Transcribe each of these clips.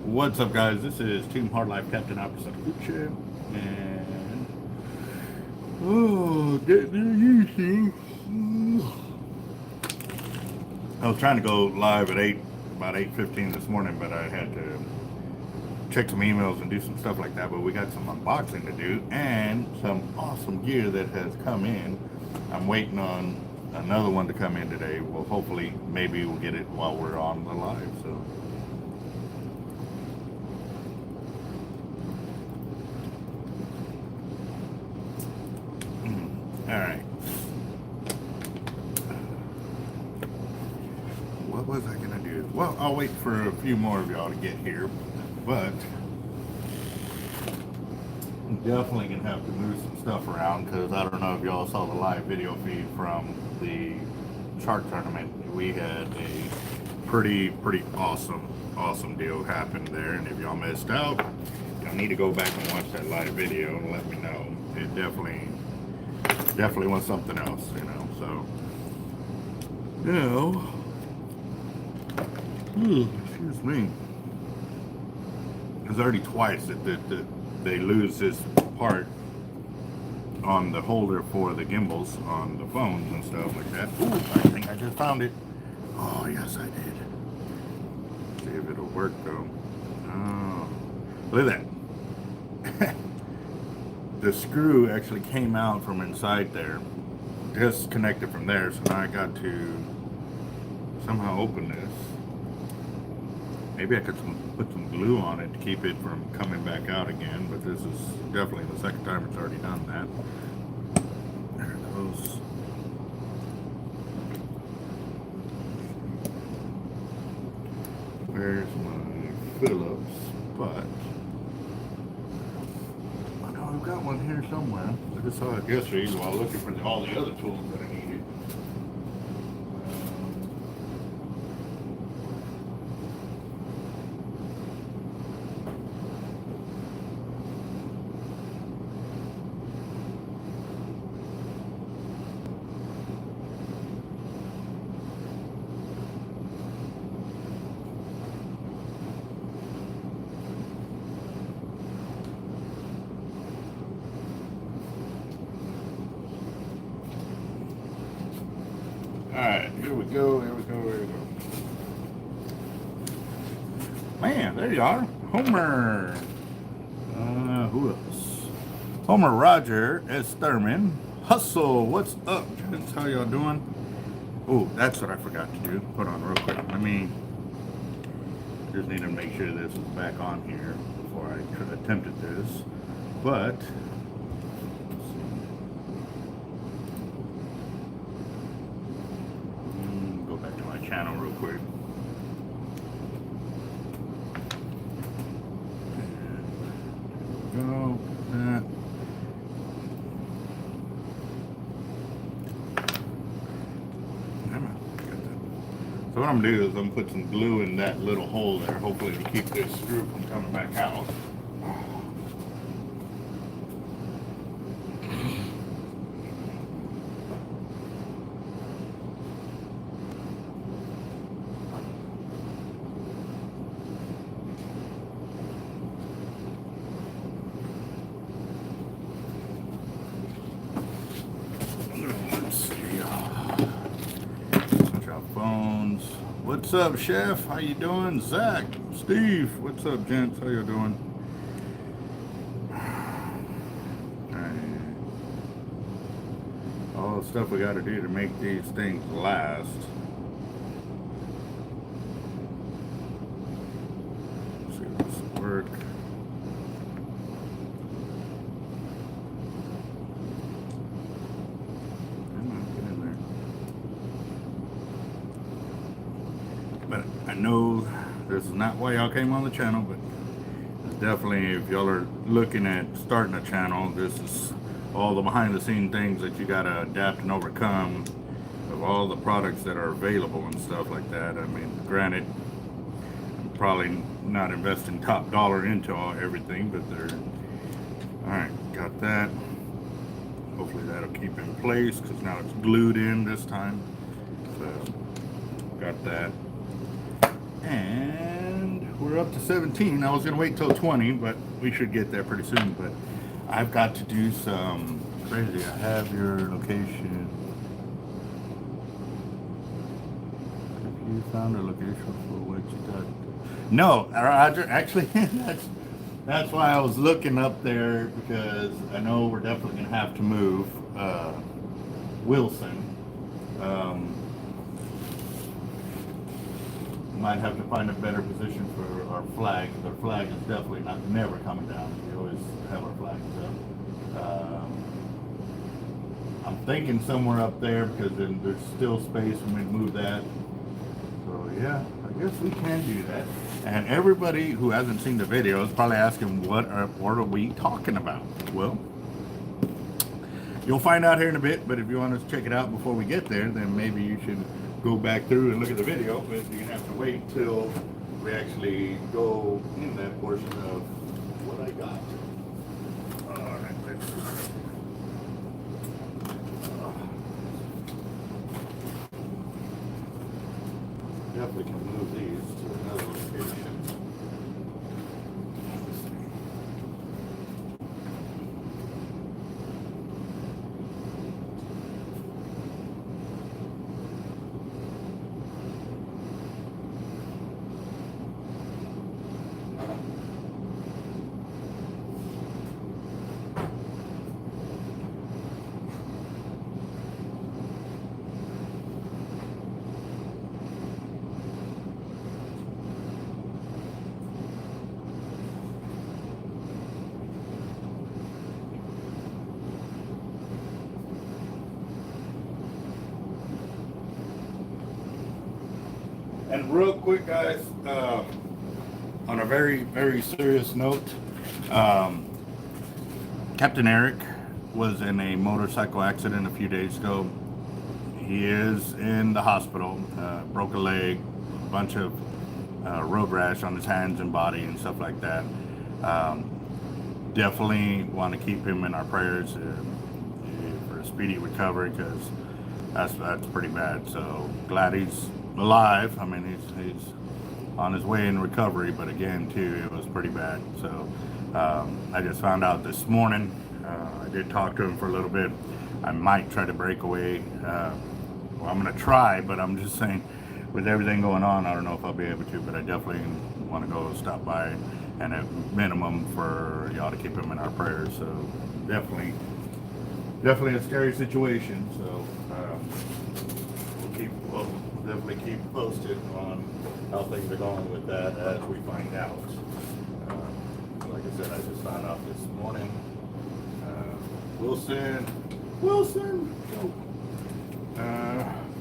What's up, guys? This is Team Hard Life Capt.Eric Zertuche, and getting I was trying to go live at about 8:15 this morning, but I had to check some emails and do some stuff like that. But we got some unboxing to do and some awesome gear that has come in. I'm waiting on another one to come in today. Well, hopefully, maybe we'll get it while we're on the live. So. All right. What was I gonna do? Well, I'll wait for a few more of y'all to get here, but I'm definitely gonna have to move some stuff around because I don't know if y'all saw the live video feed from the shark tournament. We had a pretty awesome deal happen there, and if y'all missed out, y'all need to go back and watch that live video and let me know. It definitely wants something else, you know. So, excuse me. It's already twice that they lose this part on the holder for the gimbals on the phones and stuff like that. Ooh, I think I just found it. Oh, yes, I did. See if it'll work though. Oh, look at that. The screw actually came out from inside there, disconnected from there, so now I got to somehow open this. Maybe I could put some glue on it to keep it from coming back out again, but this is definitely the second time it's already done that. There it goes. Where's my Phillips butt? I've got one here somewhere. I just saw it yesterday while looking for all the other tools that I needed. Alright, here we go. Man, there you are. Homer. Who else? Homer Roger S. Thurman. Hustle, what's up, gents? How y'all doing? Oh, that's what I forgot to do. Hold on real quick. Just need to make sure this is back on here before I attempted this. But channel real quick. Go. So what I'm gonna do is I'm gonna put some glue in that little hole there. Hopefully it'll keep this screw from coming back out. What's up, Chef? How you doing? Zach, Steve, what's up, gents? How you doing? All the stuff we got to do to make these things last. Let's see if this will work. But I know this is not why y'all came on the channel, but it's definitely, if y'all are looking at starting a channel, this is all the behind the scene things that you gotta adapt and overcome of all the products that are available and stuff like that. I mean, granted, I'm probably not investing top dollar into everything, but they're, all right, got that. Hopefully that'll keep in place because now it's glued in this time. So got that. And we're up to 17. I was gonna wait till 20, but we should get there pretty soon. But I've got to do some crazy. I have your location. Have you found a location for what you got? No, Roger. Actually, that's why I was looking up there, because I know we're definitely gonna have to move Wilson. Might have to find a better position for our flag. Our flag is definitely never coming down. We always have our flags up. I'm thinking somewhere up there, because then there's still space for me to move that. So yeah, I guess we can do that. And everybody who hasn't seen the video is probably asking, what are we talking about? Well, you'll find out here in a bit, but if you want to check it out before we get there, then maybe you should go back through and look at the video, but you're going to have to wait till we actually go in that portion of what I got. All right, definitely can move these to another location. And real quick, guys, on a very, very serious note, Capt.Eric was in a motorcycle accident a few days ago. He is in the hospital, broke a leg, a bunch of road rash on his hands and body and stuff like that. Definitely want to keep him in our prayers for a speedy recovery, because that's pretty bad. So glad he's alive. I mean, he's on his way in recovery, but again, too, it was pretty bad. So I just found out this morning. I did talk to him for a little bit. I might try to break away. Well, I'm gonna try, but I'm just saying, with everything going on, I don't know if I'll be able to, but I definitely want to go stop by, and at minimum for y'all to keep him in our prayers. So definitely a scary situation. So we'll definitely keep posted on how things are going with that as we find out. Like I said, I just found out this morning. Wilson. Oh.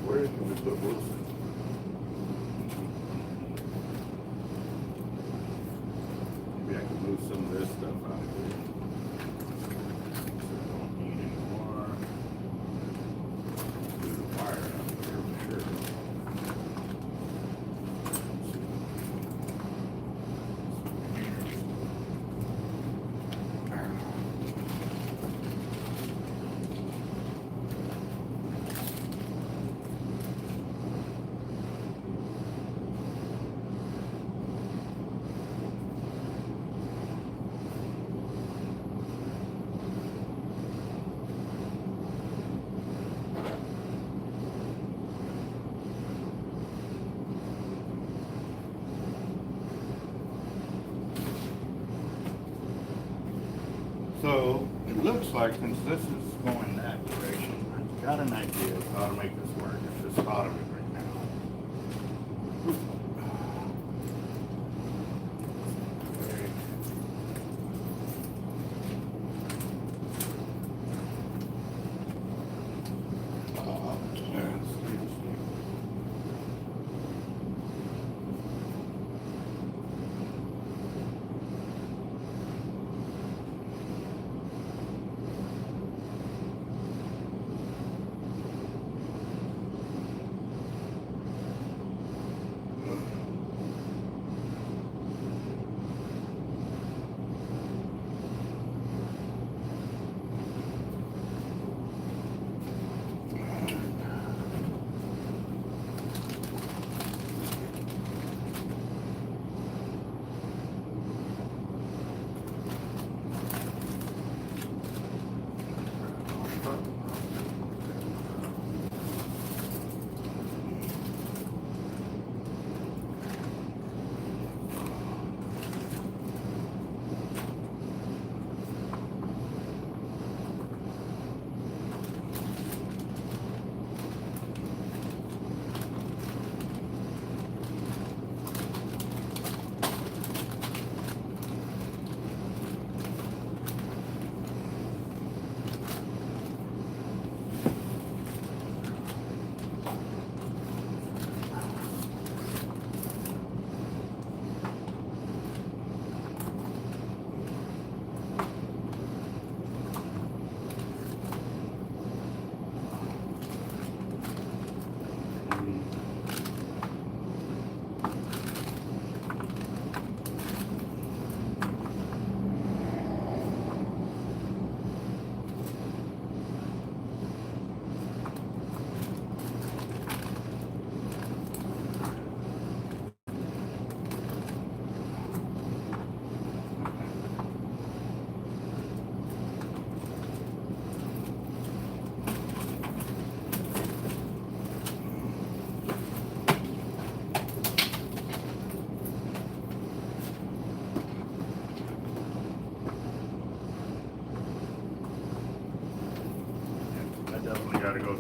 Where can we put Wilson? Maybe I can move some of this stuff out of here. So I don't need any more. Do the fire out there for sure. So it looks like, since this is going that direction, I've got an idea of how to make this work. I just thought of it right now.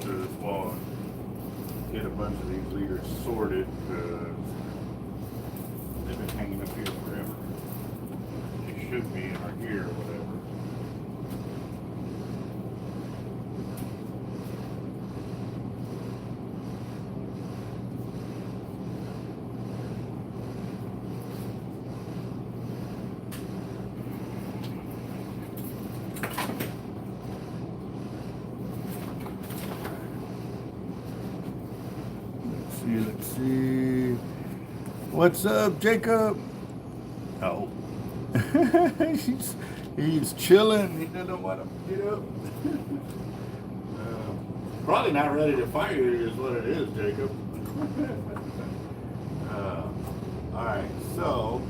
through this wall and get a bunch of these leaders sorted because they've been hanging up here forever. They should be in our gear or whatever. Let's see. What's up, Jacob? Oh. he's chilling. He doesn't want to get up. Probably not ready to fight you is what it is, Jacob. Alright, so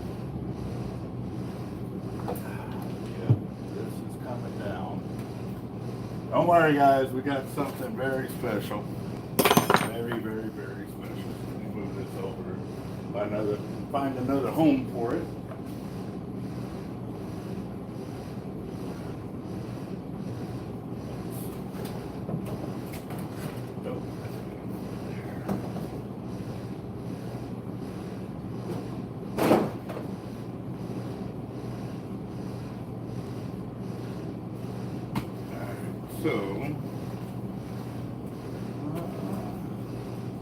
yeah, this is coming down. Don't worry, guys, we got something very special. Very, very, very special. Let me move this over. Find another home for it. So, I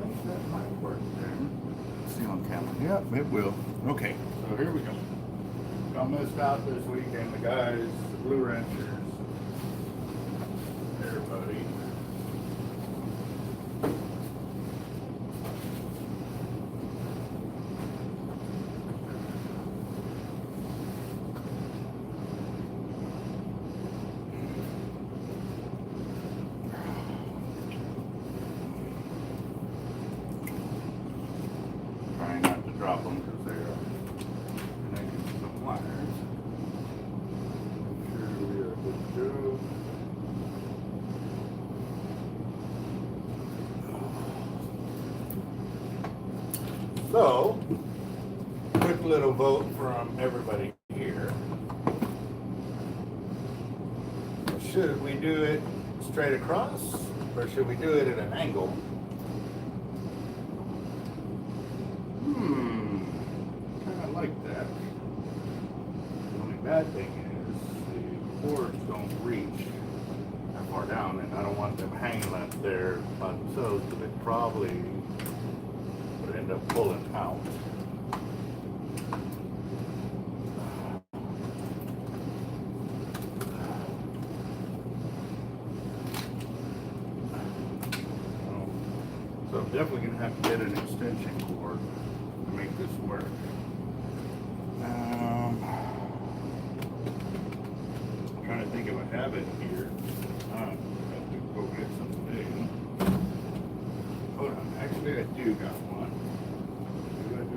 think that might work there. Let's see on camera. Yep, it will. Okay, so here we go. Got missed out this weekend. The guys, the Blue Ranchers, everybody. Trying not to drop them because they are connected to some wires. Make sure we are good to go. So, quick little vote from everybody here. Should we do it straight across or should we do it at an angle? Kind of like that. The only bad thing is the cords don't reach that far down, and I don't want them hanging up there by themselves, but they probably would end up pulling out. So I'm definitely going to have to get an extension cord to make this work. I'm trying to think if I have it here. I have to go get something. Hold on, actually I do got one. I do.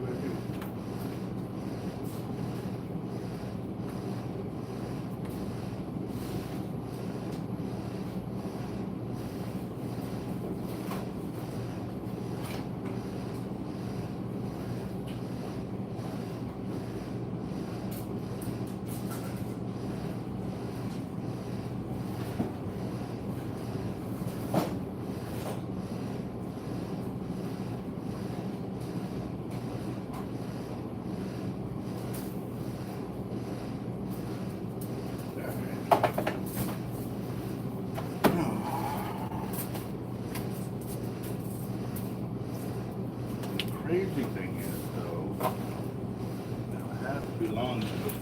Crazy thing is, though, now I have to be long enough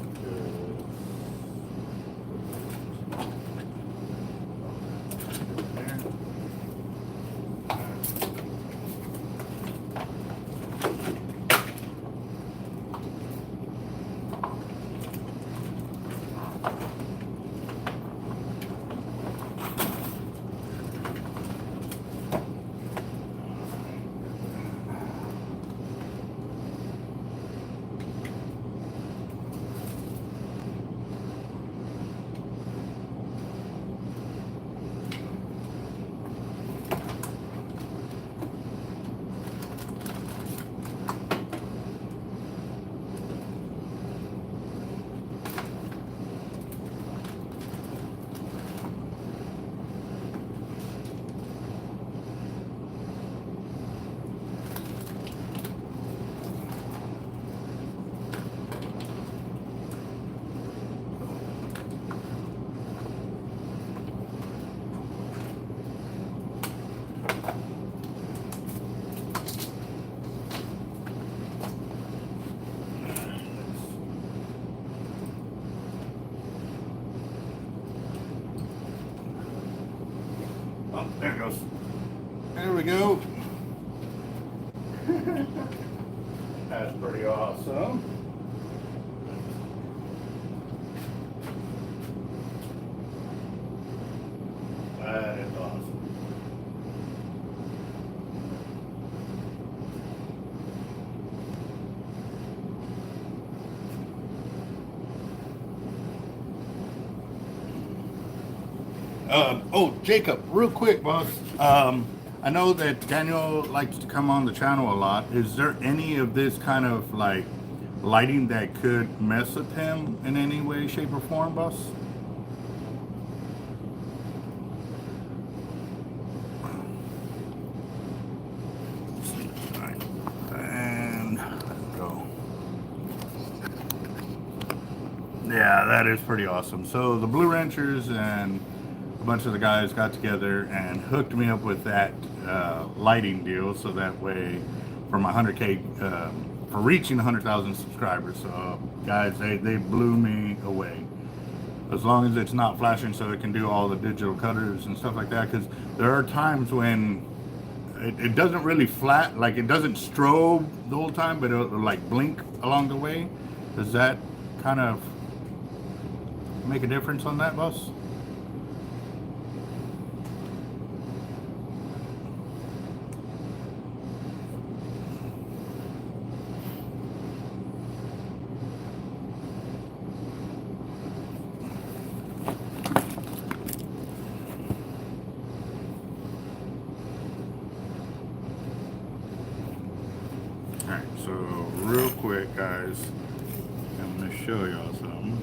That's pretty awesome. That is awesome. Oh, Jacob, real quick, boss. I know that Daniel likes to come on the channel a lot. Is there any of this kind of like lighting that could mess with him in any way, shape, or form, boss? And go. Yeah, that is pretty awesome. So the Blue Ranchers and a bunch of the guys got together and hooked me up with that lighting deal, so that way for my 100K, for reaching 100,000 subscribers. So guys, they blew me away. As long as it's not flashing, so it can do all the digital cutters and stuff like that, because there are times when it doesn't really flat, like it doesn't strobe the whole time, but it'll like blink along the way. Does that kind of make a difference on that, boss? So real quick, guys, I'm going to show y'all something.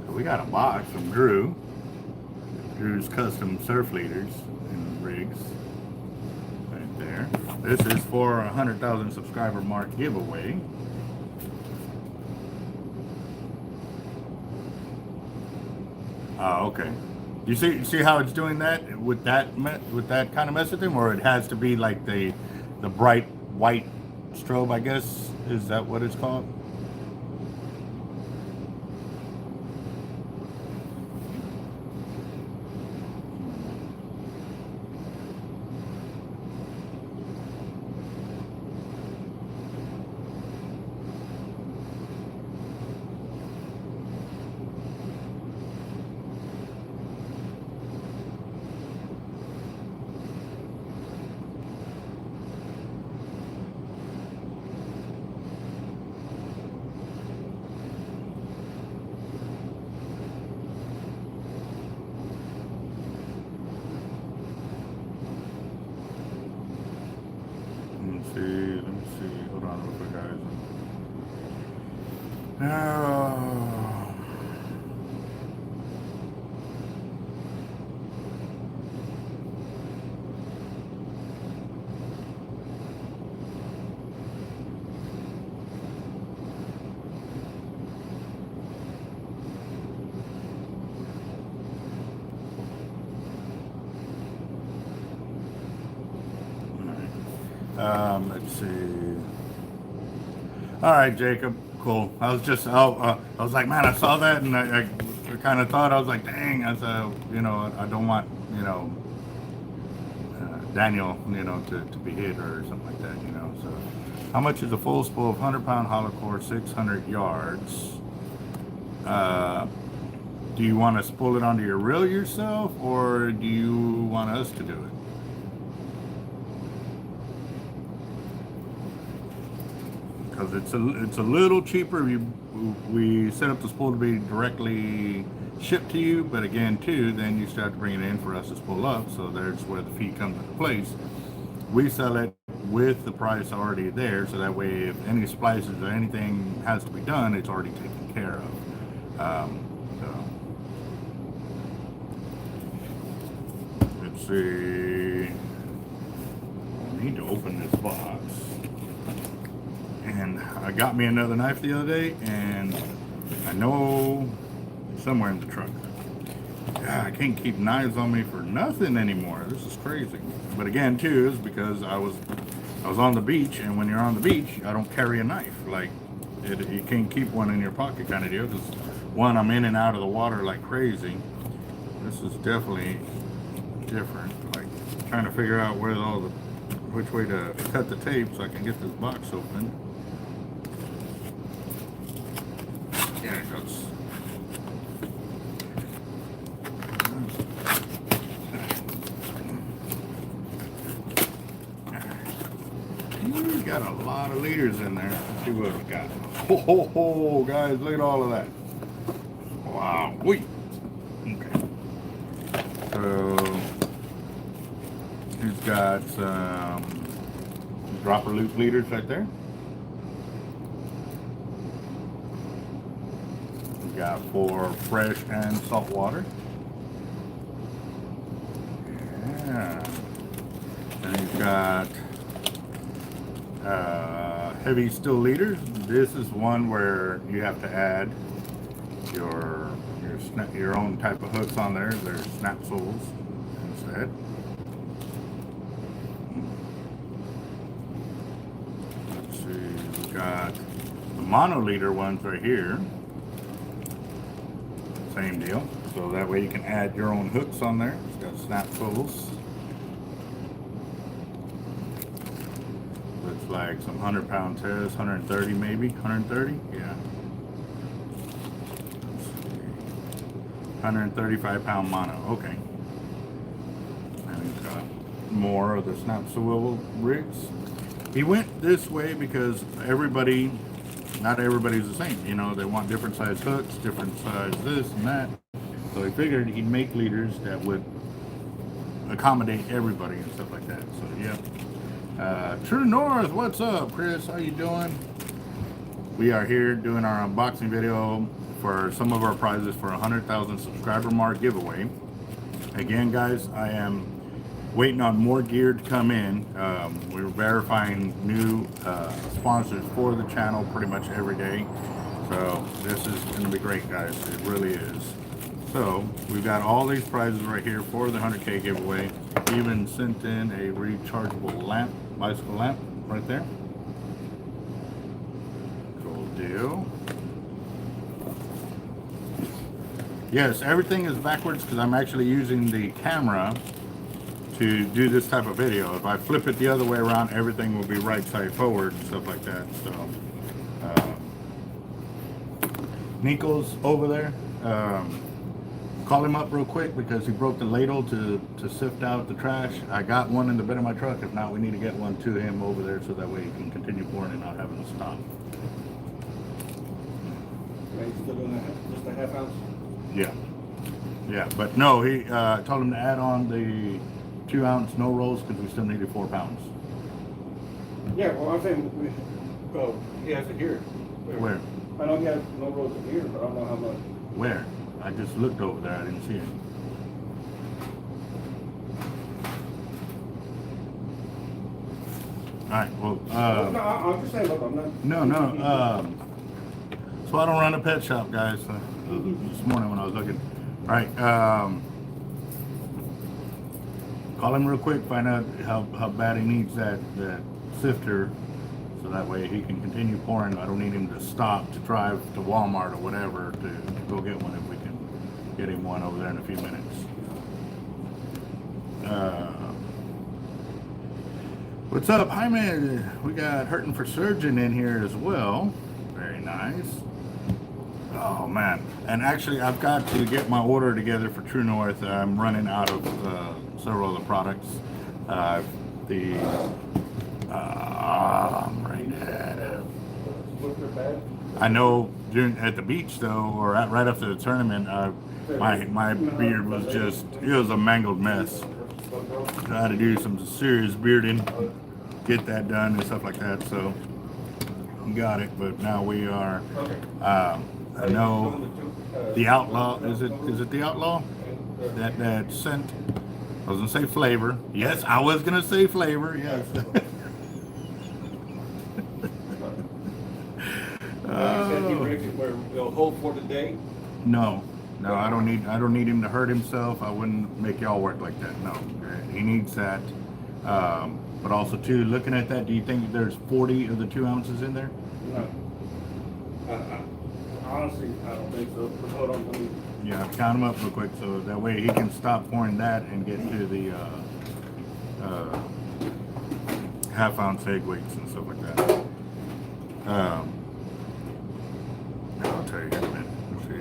So we got a box from Drew's custom surf leaders and rigs right there. This is for a 100,000 subscriber mark giveaway. Oh, okay. You see how it's doing that with that kind of mess with him, or it has to be like the bright white strobe, I guess. Is that what it's called? Let me see. Hold on real quick, guys. Let's see. All right, Jacob. Cool. I was like, man, I saw that, and I kind of thought, I was like, dang. I said, I don't want, Daniel, to be hit or something like that, So, how much is a full spool of 100-pound hollow core, 600 yards? Do you want to spool it onto your reel yourself, or do you want us to do it? Because it's a little cheaper. We set up the spool to be directly shipped to you, but again, too, then you still have to bring it in for us to spool up. So there's where the fee comes into place. We sell it with the price already there, so that way, if any splices or anything has to be done, it's already taken care of. Let's see. I need to open this box. And I got me another knife the other day, and I know somewhere in the truck. God, I can't keep knives on me for nothing anymore. This is crazy. But again, too, is because I was on the beach, and when you're on the beach, I don't carry a knife. Like, you can't keep one in your pocket kind of deal, because one, I'm in and out of the water like crazy. This is definitely different. Like trying to figure out where all the, which way to cut the tape so I can get this box open. There it goes. He's got a lot of leaders in there. Let's see what we got. Oh, guys, look at all of that. Wow. Wait. Okay. So he's got some dropper loop leaders right there. We got for fresh and salt water. Yeah. And he's got heavy steel leaders. This is one where you have to add your own type of hooks on there. There's snap soles instead. Let's see, we got the monoliter ones right here. Same deal. So that way you can add your own hooks on there. It's got snap soles. Looks like some 100-pound test, 130 maybe, 130, yeah. 135-pound mono, okay. And we've got more of the snap swivel rigs. He went this way because not everybody's the same. You know, they want different size hooks, different size this and that. So he figured he'd make leaders that would accommodate everybody and stuff like that. So yeah. True North, what's up, Chris? How you doing? We are here doing our unboxing video for some of our prizes for 100,000 subscriber mark giveaway. Again, guys, I am waiting on more gear to come in. We're verifying new sponsors for the channel pretty much every day. So this is going to be great, guys. It really is. So we've got all these prizes right here for the 100K giveaway. Even sent in a rechargeable lamp, bicycle lamp right there. Cool deal. Yes, everything is backwards because I'm actually using the camera to do this type of video. If I flip it the other way around, everything will be right side forward and stuff like that. So Nico's over there. Call him up real quick because he broke the ladle to sift out the trash. I got one in the bed of my truck. If not, we need to get one to him over there so that way he can continue pouring and not having to stop. Are you still doing just a half ounce? Yeah. Yeah, but no, he told him to add on the 2 ounce no rolls because we still needed 4 pounds. Yeah, well, I'm saying, he has it here. Where? I know he has no rolls in here, but I don't know how much. Where? I just looked over there. I didn't see it. All right. Well. No, I'm just saying. Look, I'm not. No. So I don't run a pet shop, guys. This morning when I was looking. All right. Call him real quick. Find out how bad he needs that sifter, so that way he can continue pouring. I don't need him to stop to drive to Walmart or whatever to go get one if we can get him one over there in a few minutes. What's up, Jaime? We got Hurting for Surgeon in here as well. Very nice. Oh man, and actually I've got to get my order together for True North. I'm running out of several of the products. I'm right at it. I know at the beach though, or right after the tournament, my beard was it was a mangled mess. So I had to do some serious bearding, get that done and stuff like that. So got it, but now we are. I know the Outlaw. Is it the Outlaw? That scent. I was gonna say flavor. Yes, I was gonna say flavor. Yes. They'll hold for the day. No, I don't need him to hurt himself. I wouldn't make y'all work like that. No, he needs that. But also too, looking at that, do you think there's 40 of the 2 ounces in there? No. Honestly, I don't think so. But hold on, let me. Yeah, count them up real quick so that way he can stop pouring that and get to the half-ounce egg weights and stuff like that. I'll tell you in a minute. Let's see.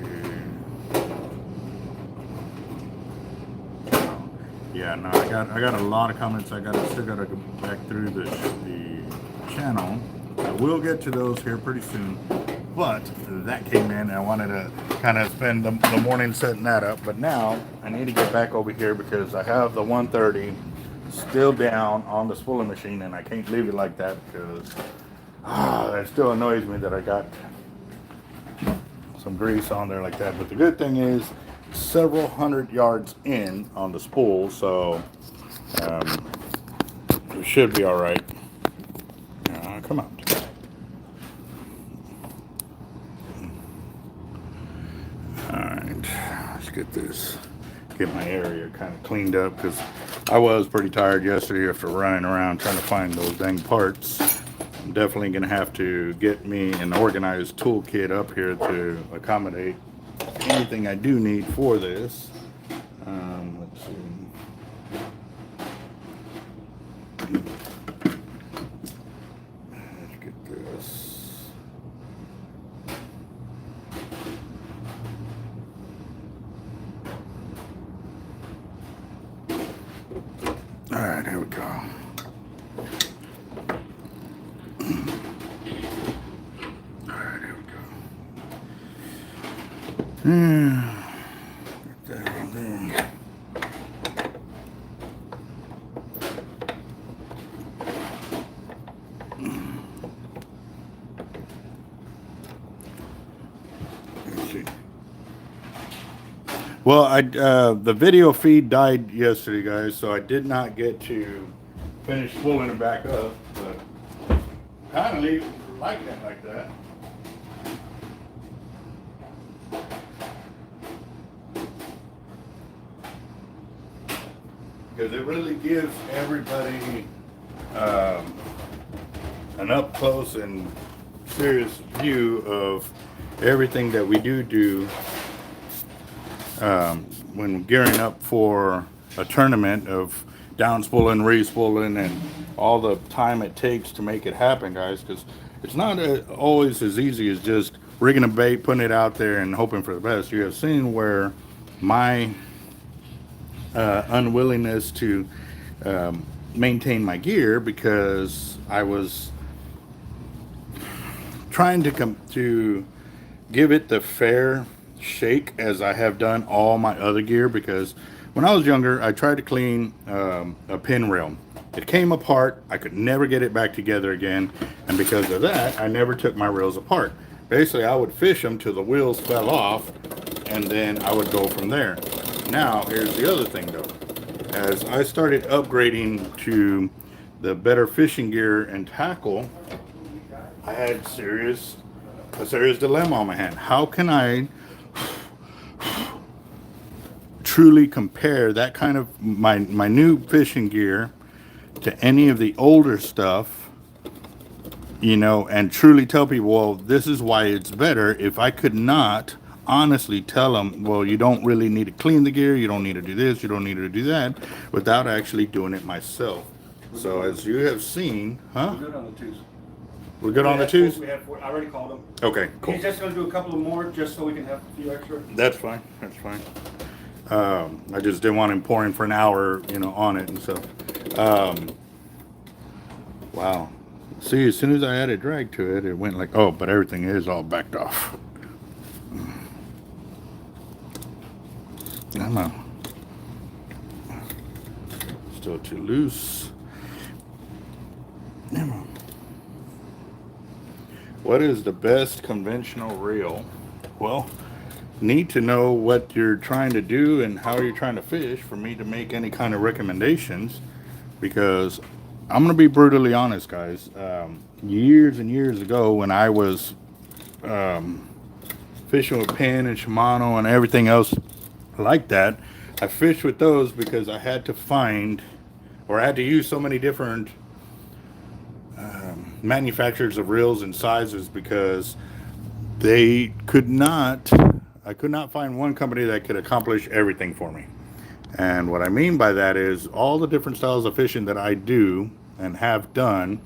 Yeah, no, I got a lot of comments. Still gotta go back through the channel. I will get to those here pretty soon. But that came in and I wanted to kind of spend the morning setting that up. But now I need to get back over here because I have the 130 still down on the spooling machine and I can't leave it like that because it still annoys me that I got some grease on there like that. But the good thing is several hundred yards in on the spool, so it should be all right. Come on. Get my area kind of cleaned up because I was pretty tired yesterday after running around trying to find those dang parts. I'm definitely going to have to get me an organized toolkit up here to accommodate anything I do need for this. Let's see. Let's get this. All right, here we go. All right, here we go. Get that in there. Let's see. Well, the video feed died yesterday, guys, so I did not get to finish pulling it back up, but kind of like it like that. Because it really gives everybody an up close and serious view of everything that we do when gearing up for a tournament of down spooling, re-spooling, and all the time it takes to make it happen, guys, because it's not always as easy as just rigging a bait, putting it out there, and hoping for the best. You have seen where my unwillingness to maintain my gear because I was trying to give it the fair shake as I have done all my other gear, because when I was younger I tried to clean a pin rail. It came apart. I could never get it back together again, and because of that I never took my reels apart. Basically I would fish them till the wheels fell off and then I would go from there. Now here's the other thing though. As I started upgrading to the better fishing gear and tackle, I had a serious dilemma on my hand. How can I truly compare that kind of my new fishing gear to any of the older stuff, you know, and truly tell people, well, this is why it's better, if I could not honestly tell them, well, you don't really need to clean the gear, you don't need to do this, you don't need to do that, without actually doing it myself. So as you have seen, huh? We're good on the twos. We're good on the twos? We have four. I already called them. Okay, cool. He's just going to do a couple of more just so we can have a few extra. That's fine. That's fine. I just didn't want him pouring for an hour, you know, on it and stuff. Wow. See, as soon as I added drag to it, it went like, oh, but everything is all backed off. Come on. Still too loose. Come on. What is the best conventional reel? Well, need to know what you're trying to do and how you're trying to fish for me to make any kind of recommendations, because I'm going to be brutally honest, guys. Years and years ago when I was fishing with Penn and Shimano and everything else like that, I fished with those because I had to find, or I had to use so many different manufacturers of reels and sizes, because they could not, I could not find one company that could accomplish everything for me. And what I mean by that is all the different styles of fishing that I do and have done,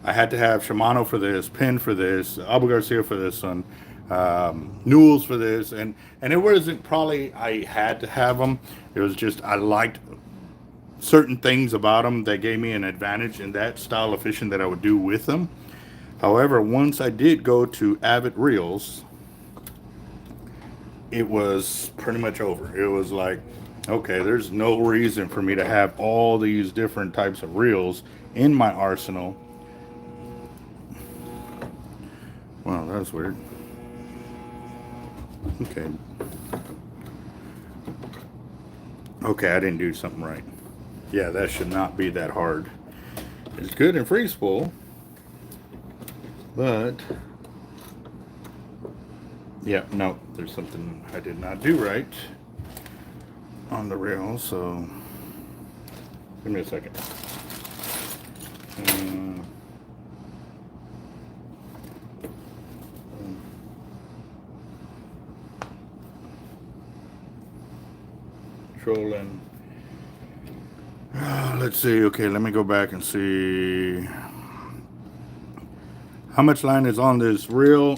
I had to have Shimano for this, Penn for this, Abu Garcia for this one, Newell's for this, and it wasn't probably I had to have them. It was just I liked certain things about them that gave me an advantage in that style of fishing that I would do with them. However, once I did go to Avet reels, it was pretty much over. It was like, okay, there's no reason for me to have all these different types of reels in my arsenal. Wow, that was weird. Okay. Okay, I didn't do something right. Yeah, that should not be that hard. It's good in free spool, but yeah, no, there's something I did not do right on the reel, so give me a second. Trolling. Let's see. Okay, let me go back and see how much line is on this reel.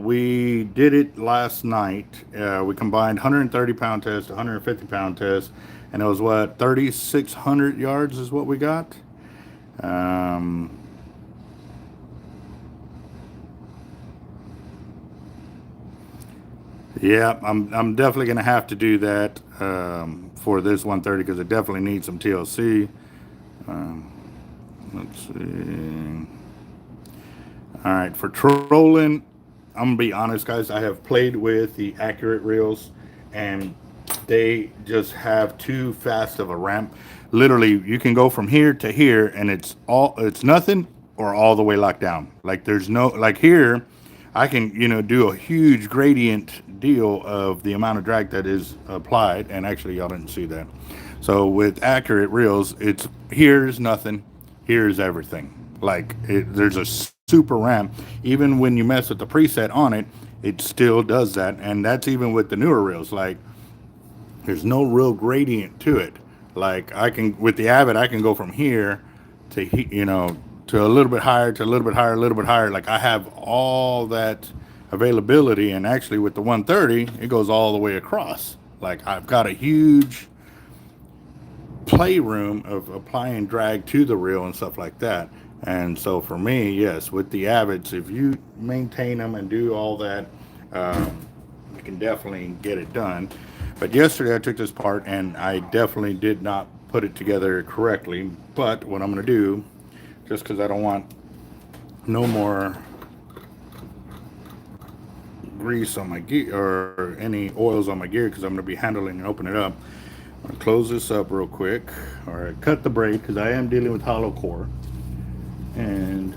We did it last night. We combined 130 pound test, 150 pound test, and it was what, 3,600 yards is what we got. Yeah, I'm definitely gonna have to do that for this 130 because it definitely needs some TLC. Let's see. All right, for trolling, I'm gonna be honest, guys. I have played with the accurate reels, and they just have too fast of a ramp. Literally, you can go from here to here, and it's nothing or all the way locked down. Like there's no, like here, I can, do a huge gradient deal of the amount of drag that is applied. And actually, y'all didn't see that. So with accurate reels, it's here's nothing, here's everything. Like there's a super ramp. Even when you mess with the preset on it, it still does that. And that's even with the newer reels. Like there's no real gradient to it. Like I can, with the Avet, I can go from here to, to a little bit higher, to a little bit higher, a little bit higher. Like I have all that availability. And actually with the 130, it goes all the way across. Like I've got a huge playroom of applying drag to the reel and stuff like that. And so for me, yes, with the Avets, if you maintain them and do all that, you can definitely get it done. But yesterday I took this part and I definitely did not put it together correctly. But what I'm going to do, just because I don't want no more grease on my gear or any oils on my gear, because I'm going to be handling and open it up, I'm going to close this up real quick, or cut the braid because I am dealing with hollow core. And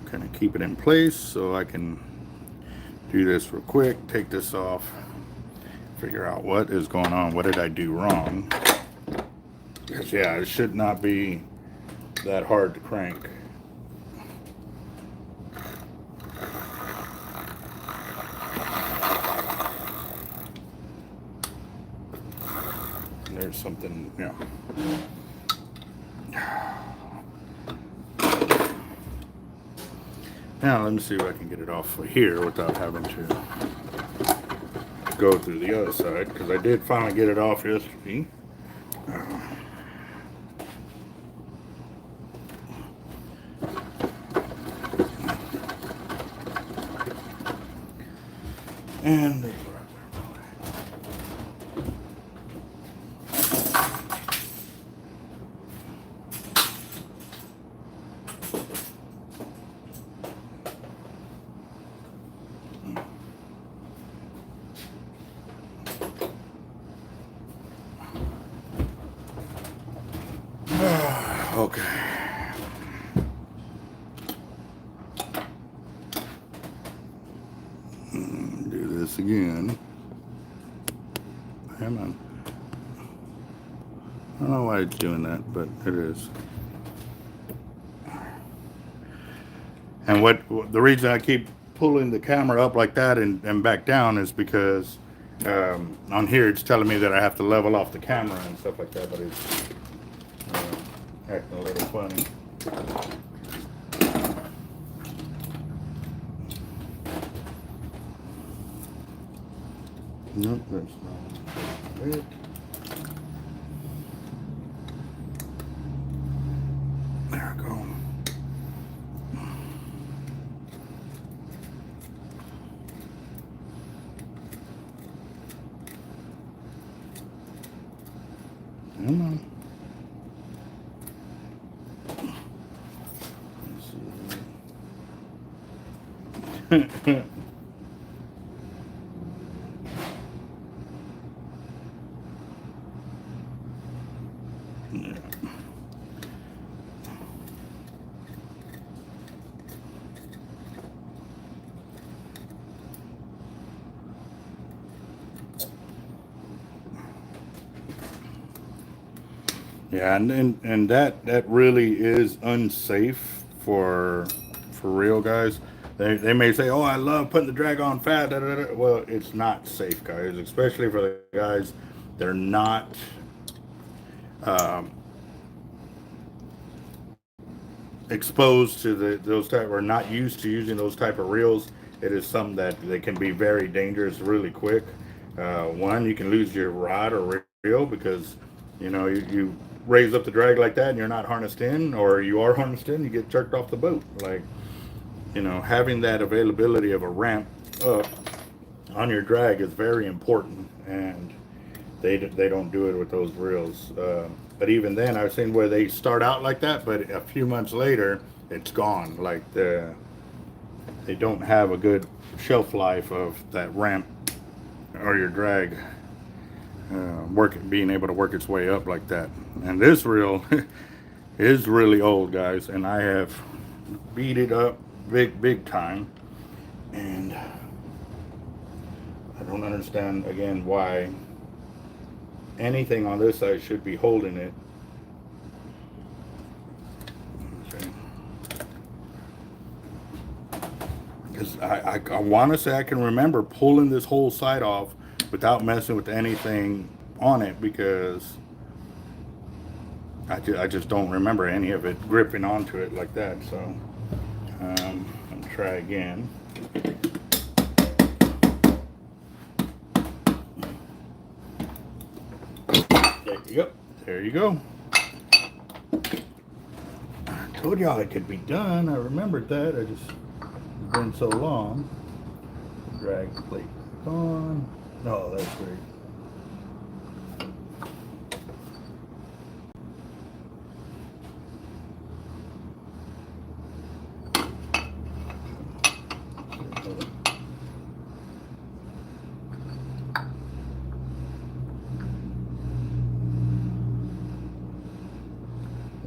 kind of keep it in place so I can do this real quick, take this off, figure out what is going on, what did I do wrong, because yeah, it should not be that hard to crank. There's something, yeah. Now let me see if I can get it off of here without having to go through the other side, because I did finally get it off yesterday. And okay. Do this again. Hang on. I don't know why it's doing that, but it is. And what the reason I keep pulling the camera up like that and back down is because on here it's telling me that I have to level off the camera and stuff like that, but it's acting a little funny. Nope, that's not it. There we go. Come on. Let's see. Yeah, and that really is unsafe for real, guys. They may say, "Oh, I love putting the drag on fat." Da, da, da. Well, it's not safe, guys. Especially for the guys, they're not exposed to those type, or not used to using those type of reels. It is something that they can be very dangerous really quick. One, you can lose your rod or reel because you raise up the drag like that and you're not harnessed in, or you are harnessed in, you get jerked off the boat. Like, having that availability of a ramp up on your drag is very important, and they don't do it with those reels. But even then, I've seen where they start out like that, but a few months later it's gone. Like they don't have a good shelf life of that ramp or your drag being able to work its way up like that. And this reel is really old, guys, and I have beat it up big time, and I don't understand again why anything on this side should be holding it. Because I want to say I can remember pulling this whole side off without messing with anything on it, because I just don't remember any of it gripping onto it like that. So I'll try again. Yep, there you go. I told y'all it could be done. I remembered that. It's been so long. Drag the plate back on. Oh, that's great.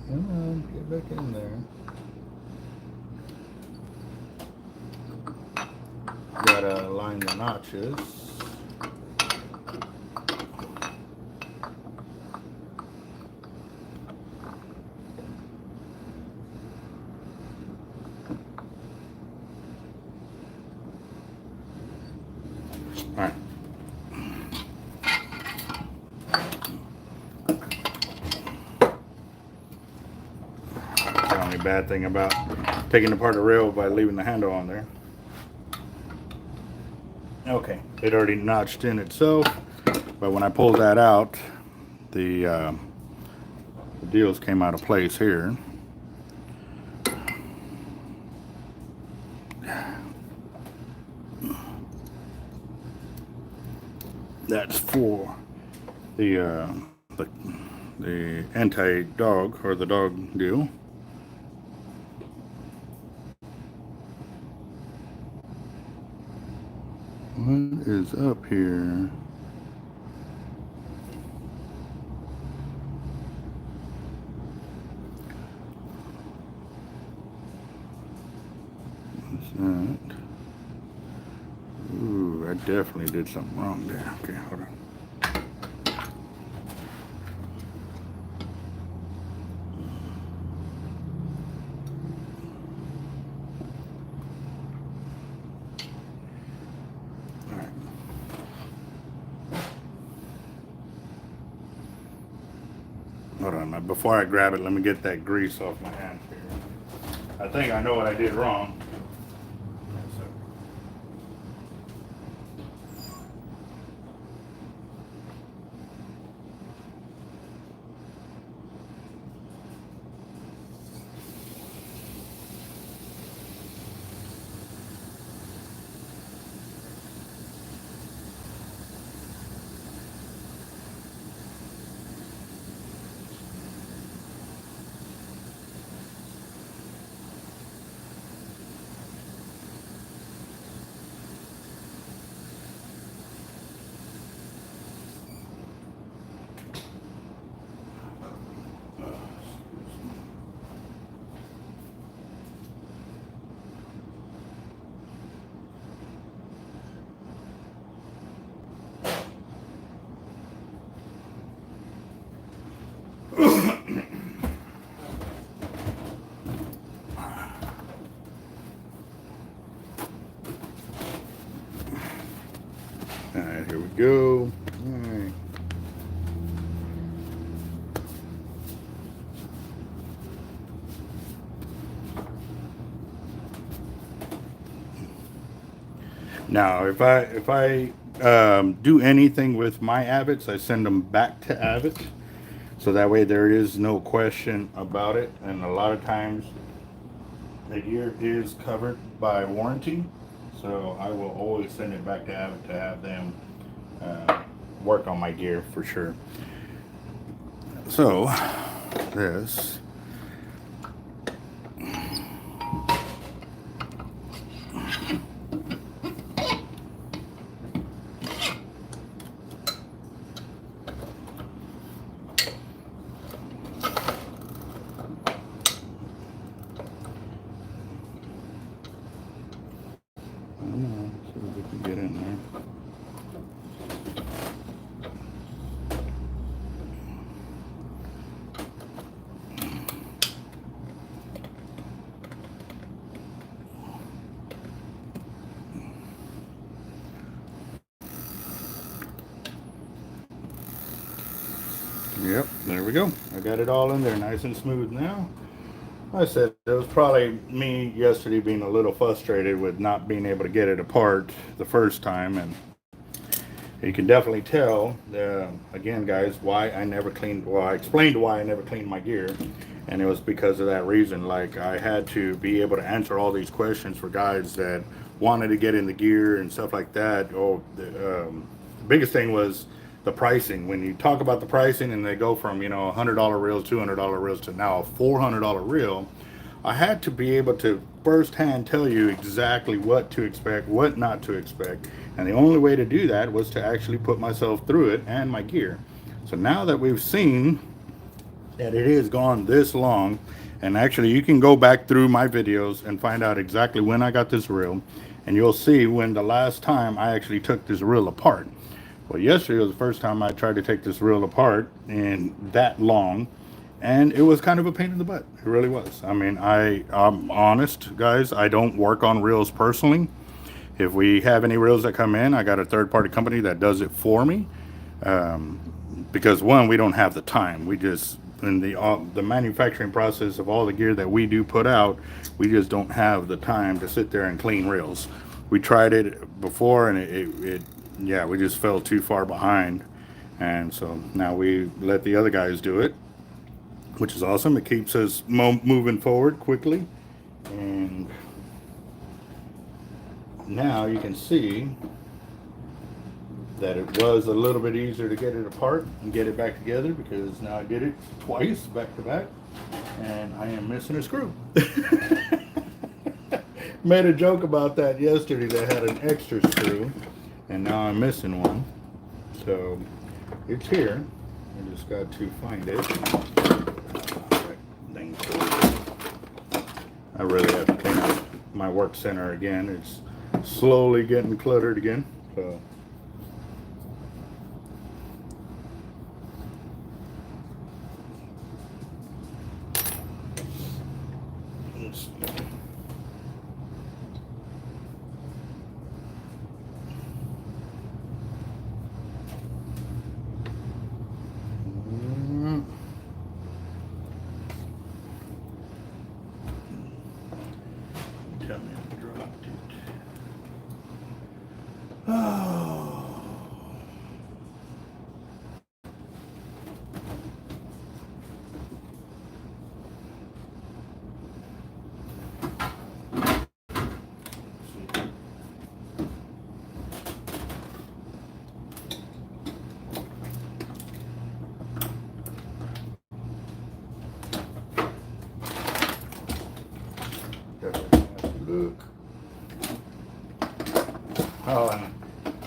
Come on, get back in there. Gotta line the notches. All right. The only bad thing about taking apart a rail by leaving the handle on there. Okay, it already notched in itself, but when I pulled that out, the deals came out of place here. That's for the anti-dog, or the dog deal. What is up here? What's that? Ooh, I definitely did something wrong there. Okay, hold on. Hold on, before I grab it, let me get that grease off my hand here. I think I know what I did wrong. Alright, here we go. Alright. Now, if I do anything with my Avets, I send them back to Avet, so that way there is no question about it. And a lot of times the gear is covered by warranty, so I will always send it back to Avet to have them work on my gear for sure. So this see if we can get in there. Yep, there we go. I got it all in there nice and smooth now. I said it was probably me yesterday being a little frustrated with not being able to get it apart the first time, and you can definitely tell, again guys, why I never cleaned, well, I explained why I never cleaned my gear, and it was because of that reason. Like, I had to be able to answer all these questions for guys that wanted to get in the gear and stuff like that. The biggest thing was the pricing. When you talk about the pricing and they go from, you know, $100 reels, $200 reels to now a $400 reel, I had to be able to firsthand tell you exactly what to expect, what not to expect. And the only way to do that was to actually put myself through it and my gear. So now that we've seen that it has gone this long, and actually you can go back through my videos and find out exactly when I got this reel, and you'll see when the last time I actually took this reel apart. Well, yesterday was the first time I tried to take this reel apart in that long, and it was kind of a pain in the butt. It really was. I mean, I'm honest, guys, I don't work on reels personally. If we have any reels that come in, I got a third-party company that does it for me, because one, we don't have the time. We just, in the manufacturing process of all the gear that we do put out, we just don't have the time to sit there and clean reels. We tried it before, and yeah, we just fell too far behind, and so now we let the other guys do it, which is awesome. It keeps us moving forward quickly, and now you can see that it was a little bit easier to get it apart and get it back together, because now I did it twice back to back, and I am missing a screw. Made a joke about that yesterday, that had an extra screw, and now I'm missing one. So it's here. I just got to find it. I really have to clean out my work center again. It's slowly getting cluttered again. So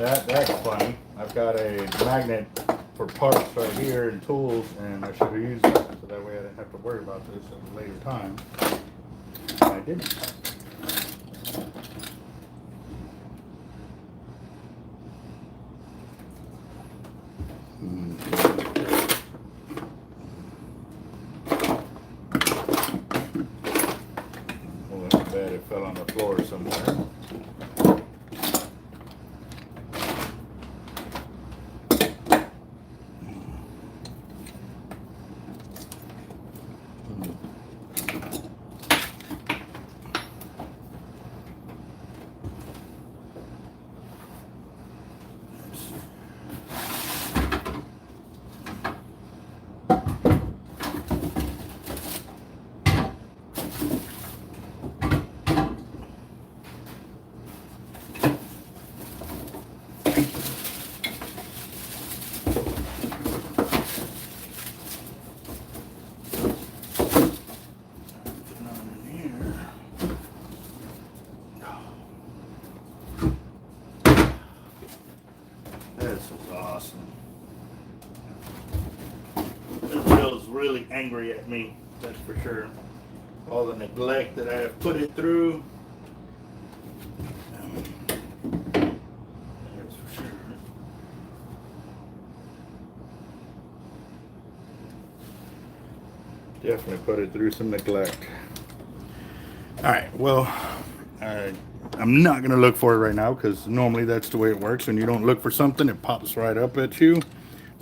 that's funny. I've got a magnet for parts right here and tools, and I should have used that so that way I didn't have to worry about this at a later time. I didn't. Well, that's bad. It fell on the floor somewhere. Really angry at me, that's for sure. All the neglect that I have put it through. That's for sure. Definitely put it through some neglect. Alright, well, I'm not going to look for it right now because normally that's the way it works. When you don't look for something, it pops right up at you.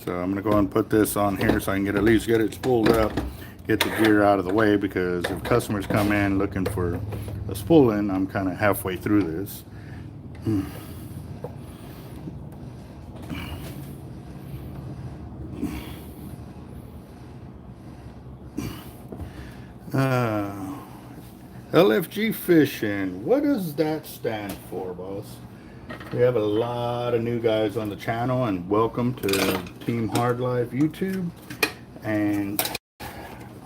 So I'm going to go ahead and put this on here so I can at least get it spooled up, get the gear out of the way, because if customers come in looking for a spooling, I'm kind of halfway through this. LFG fishing, what does that stand for, boss? We have a lot of new guys on the channel, and welcome to Team Hard Life YouTube. And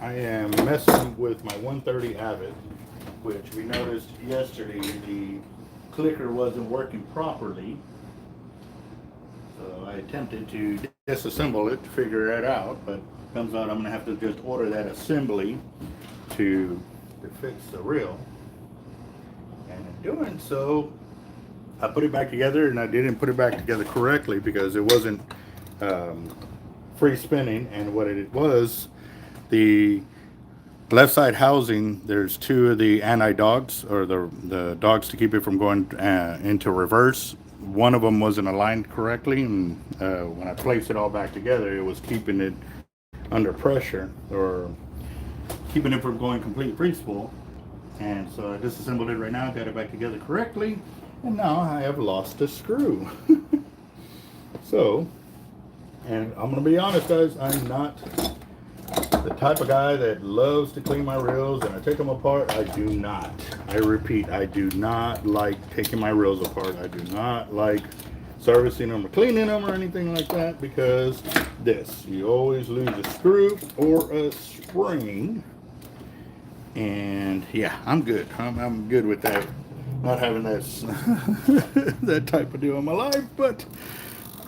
I am messing with my 130 Avet, which we noticed yesterday the clicker wasn't working properly. So I attempted to disassemble it to figure it out, but comes out I'm gonna have to just order that assembly to fix the reel. And in doing so, I put it back together, and I didn't put it back together correctly because it wasn't free spinning. And what it was, the left side housing, there's two of the anti-dogs, or the dogs to keep it from going into reverse. One of them wasn't aligned correctly, and when I placed it all back together, it was keeping it under pressure, or keeping it from going complete free spool. And so I disassembled it right now, got it back together correctly. And now I have lost a screw. So, and I'm going to be honest, guys, I'm not the type of guy that loves to clean my reels and I take them apart. I do not. I repeat, I do not like taking my reels apart. I do not like servicing them or cleaning them or anything like that, because you always lose a screw or a spring. And yeah, I'm good. I'm good with that. Not having that that type of deal in my life, but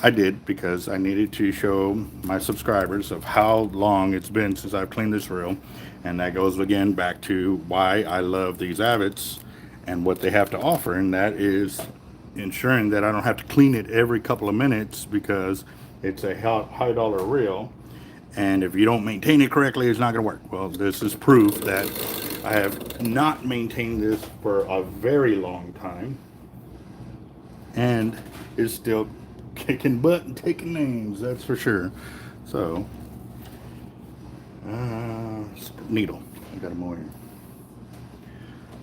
I did because I needed to show my subscribers of how long it's been since I've cleaned this reel. And that goes again back to why I love these Avets and what they have to offer, and that is ensuring that I don't have to clean it every couple of minutes, because it's a high dollar reel, and if you don't maintain it correctly, it's not going to work. Well, this is proof that I have not maintained this for a very long time, and it's still kicking butt and taking names, that's for sure. So, needle, I got them over here.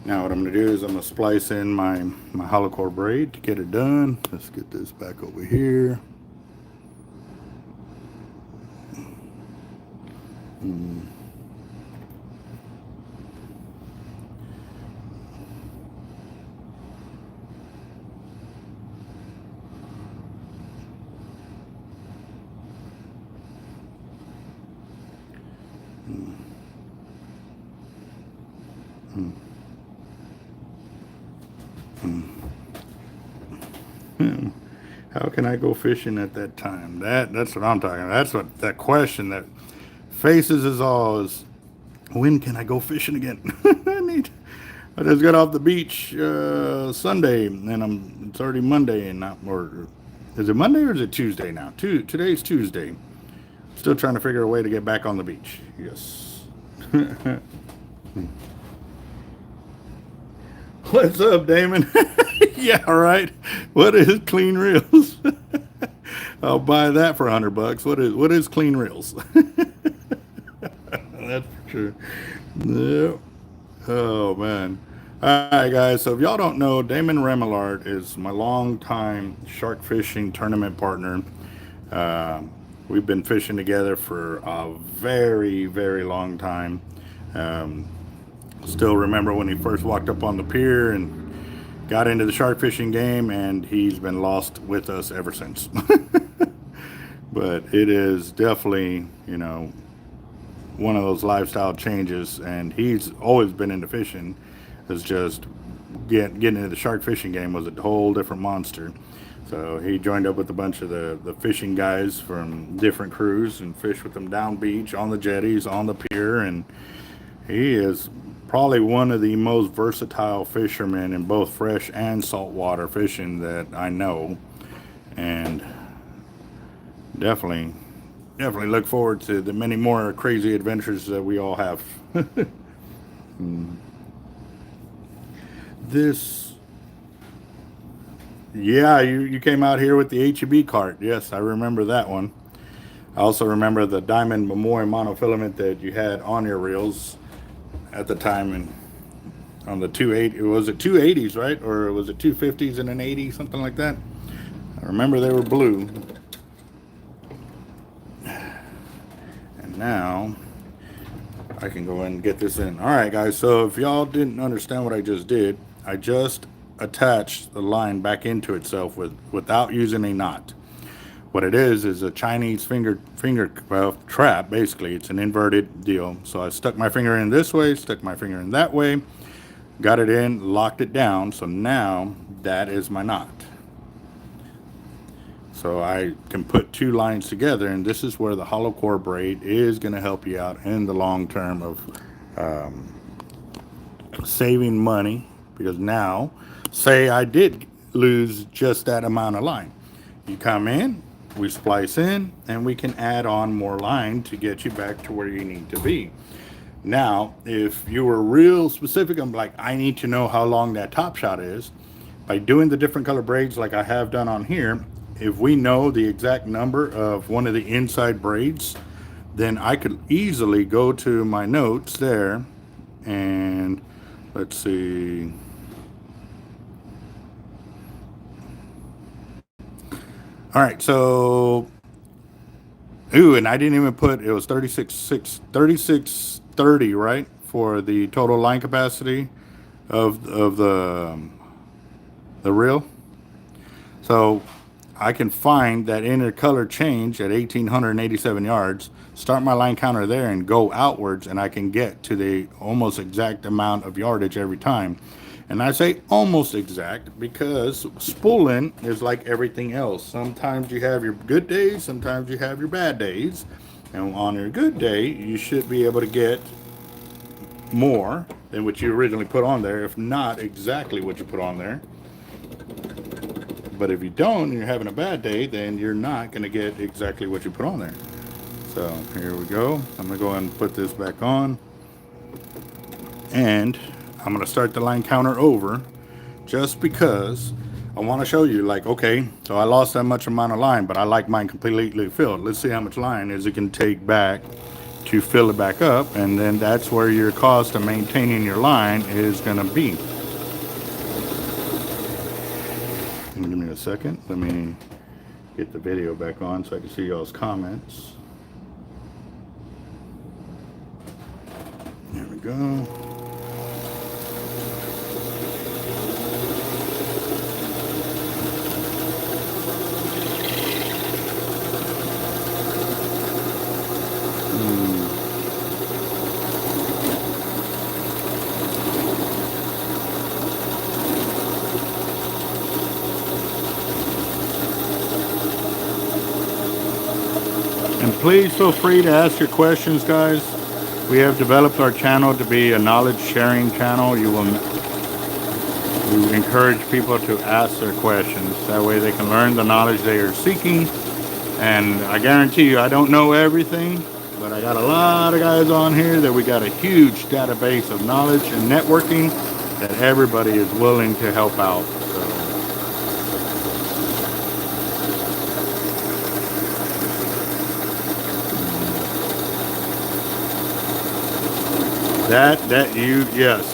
Now what I'm going to do is I'm going to splice in my hollow core braid to get it done. Let's get this back over here. How can I go fishing at that time? That's what I'm talking about. That's what that question that faces us all is, when can I go fishing again? I just got off the beach Sunday, and it's already Monday, and not, or is it Monday or is it Tuesday now? Today's Tuesday. Still trying to figure a way to get back on the beach. Yes. What's up, Damon? Yeah, right. What is clean reels? I'll buy that for $100. What is clean reels? That's for sure. Yep. Oh man. All right, guys. So if y'all don't know, Damon Remillard is my longtime shark fishing tournament partner. We've been fishing together for a very, very long time. Still remember when he first walked up on the pier and got into the shark fishing game, and he's been lost with us ever since. But it is definitely, you know, one of those lifestyle changes, and he's always been into fishing. It's just getting into the shark fishing game was a whole different monster. So he joined up with a bunch of the fishing guys from different crews and fished with them down beach, on the jetties, on the pier, and he is probably one of the most versatile fishermen in both fresh and saltwater fishing that I know. And definitely look forward to the many more crazy adventures that we all have. Yeah, you came out here with the HEB cart. Yes, I remember that one. I also remember the diamond Momoy monofilament that you had on your reels at the time, and on the 280, was it 280s, right? Or was it 250s and an 80, something like that? I remember they were blue. And now I can go and get this in. All right, guys, so if y'all didn't understand what I just did, I just attached the line back into itself without using a knot. What it is a Chinese finger trap. Basically, it's an inverted deal. So I stuck my finger in this way, stuck my finger in that way, got it in, locked it down. So now that is my knot. So I can put two lines together, and this is where the hollow core braid is going to help you out in the long term of saving money. Because now, say I did lose just that amount of line, you come in, we splice in, and we can add on more line to get you back to where you need to be. Now, if you were real specific, I'm like, I need to know how long that top shot is. By doing the different color braids like I have done on here, if we know the exact number of one of the inside braids, then I could easily go to my notes there, and let's see. All right, so, ooh, and I didn't even put, it was 3630, right, for the total line capacity of the reel. So I can find that inner color change at 1,887 yards, start my line counter there and go outwards, and I can get to the almost exact amount of yardage every time. And I say almost exact because spooling is like everything else. Sometimes you have your good days, sometimes you have your bad days. And on your good day, you should be able to get more than what you originally put on there, if not exactly what you put on there. But if you don't and you're having a bad day, then you're not going to get exactly what you put on there. So here we go. I'm going to go ahead and put this back on. And I'm going to start the line counter over just because I want to show you, like, okay, so I lost that much amount of line, but I like mine completely filled. Let's see how much line is it can take back to fill it back up, and then that's where your cost of maintaining your line is going to be. Give me a second. Let me get the video back on so I can see y'all's comments. There we go. And please feel free to ask your questions, guys. We have developed our channel to be a knowledge sharing channel. We encourage people to ask their questions. That way they can learn the knowledge they are seeking. And I guarantee you, I don't know everything, but I got a lot of guys on here that we got a huge database of knowledge and networking that everybody is willing to help out. So yes.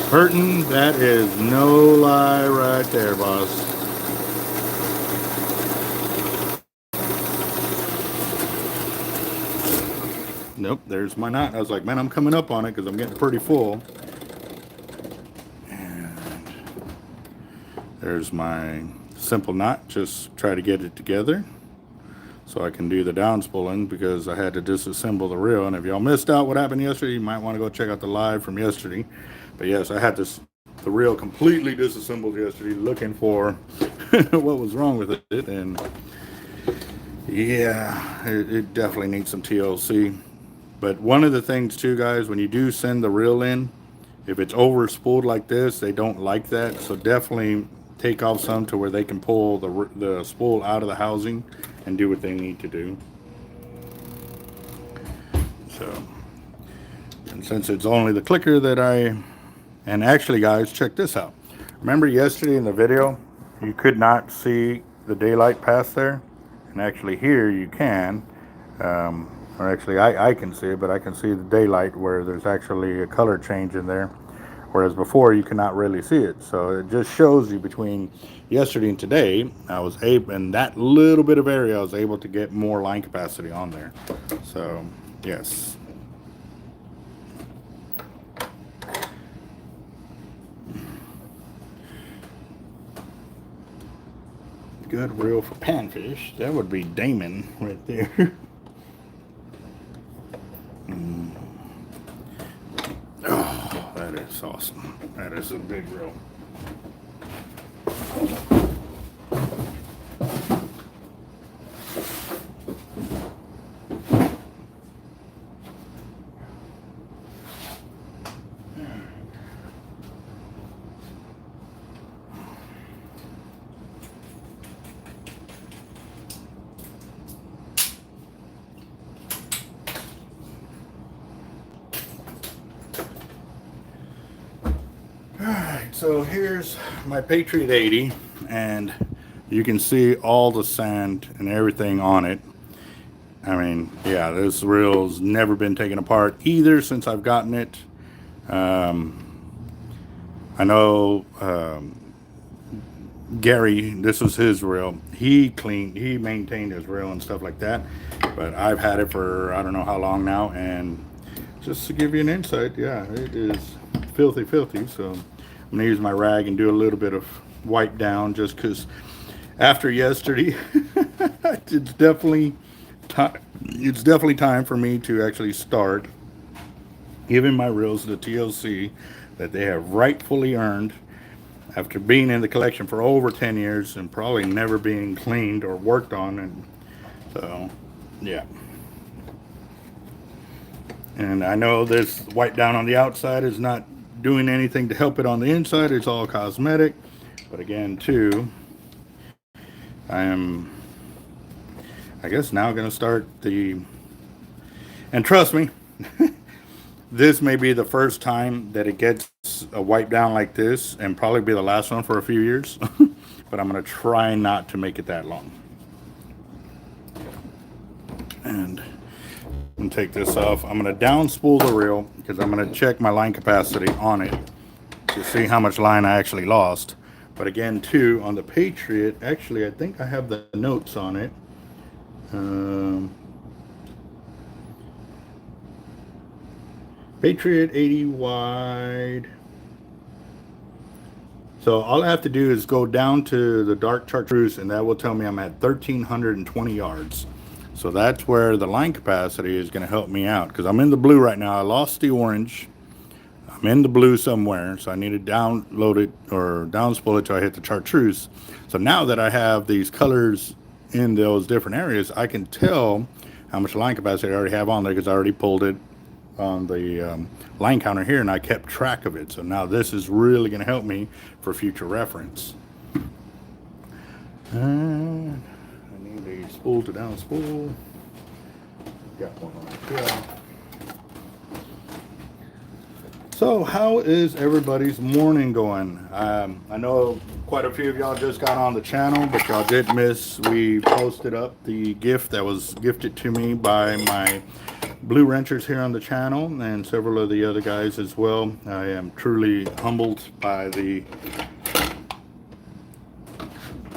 Hurting, that is no lie right there, boss. Nope, there's my knot. I was like, man, I'm coming up on it because I'm getting pretty full. And there's my simple knot. Just try to get it together so I can do the down spooling because I had to disassemble the reel. And if y'all missed out what happened yesterday, you might want to go check out the live from yesterday. But yes, I had the reel completely disassembled yesterday looking for what was wrong with it. And yeah, it definitely needs some TLC. But one of the things too, guys, when you do send the reel in, if it's over spooled like this, they don't like that. So definitely take off some to where they can pull the spool out of the housing and do what they need to do. So, and since it's only the clicker that and actually guys, check this out. Remember yesterday in the video, you could not see the daylight past there? And actually here you can, or actually I can see it, but I can see the daylight where there's actually a color change in there. Whereas before you cannot really see it. So it just shows you between yesterday and today, I was able, in that little bit of area, I was able to get more line capacity on there. So yes. Good reel for panfish. That would be Damon right there. Oh, that is awesome. That is a big reel. So here's my Patriot 80, and you can see all the sand and everything on it. I mean, yeah, this reel's never been taken apart either since I've gotten it. I know Gary, this was his reel. He maintained his reel and stuff like that. But I've had it for I don't know how long now, and just to give you an insight, yeah, it is filthy. So I'm gonna use my rag and do a little bit of wipe down just because after yesterday, it's definitely time for me to actually start giving my reels the TLC that they have rightfully earned after being in the collection for over 10 years and probably never being cleaned or worked on. And so, yeah. And I know this wipe down on the outside is not doing anything to help it on the inside. It's all cosmetic. But again, too, I am, I guess, now going to start and trust me, this may be the first time that it gets a wipe down like this, and probably be the last one for a few years. But I'm going to try not to make it that long. And I'm going to take this off. I'm going to down spool the reel because I'm going to check my line capacity on it to see how much line I actually lost. But again, too, on the Patriot, actually, I think I have the notes on it. Patriot 80 wide. So all I have to do is go down to the dark chartreuse, and that will tell me I'm at 1,320 yards. So that's where the line capacity is going to help me out, because I'm in the blue right now. I lost the orange. I'm in the blue somewhere, so I need to download it or down spool it till I hit the chartreuse. So now that I have these colors in those different areas, I can tell how much line capacity I already have on there because I already pulled it on the line counter here, and I kept track of it. So now this is really going to help me for future reference. And I need a spool to down spool. Got one right here. So how is everybody's morning going? I know quite a few of y'all just got on the channel, but y'all did miss, we posted up the gift that was gifted to me by my blue wrenchers here on the channel and several of the other guys as well. I am truly humbled by the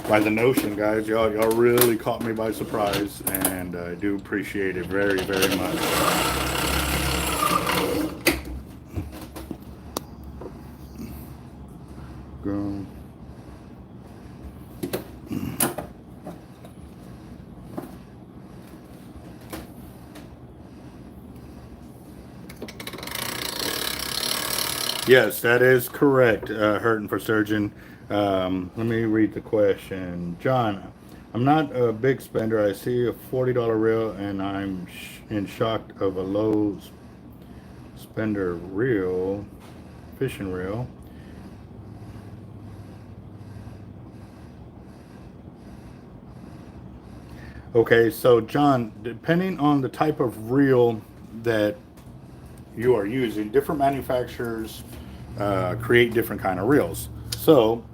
notion, guys. Y'all really caught me by surprise, and I do appreciate it very, very much. Go. Yes, that is correct, Hurting for Surgeon. Let me read the question. John, I'm not a big spender. I see a $40 reel and I'm in shock of a low spender reel, fishing reel. Okay, so John, depending on the type of reel that you are using, different manufacturers create different kind of reels. So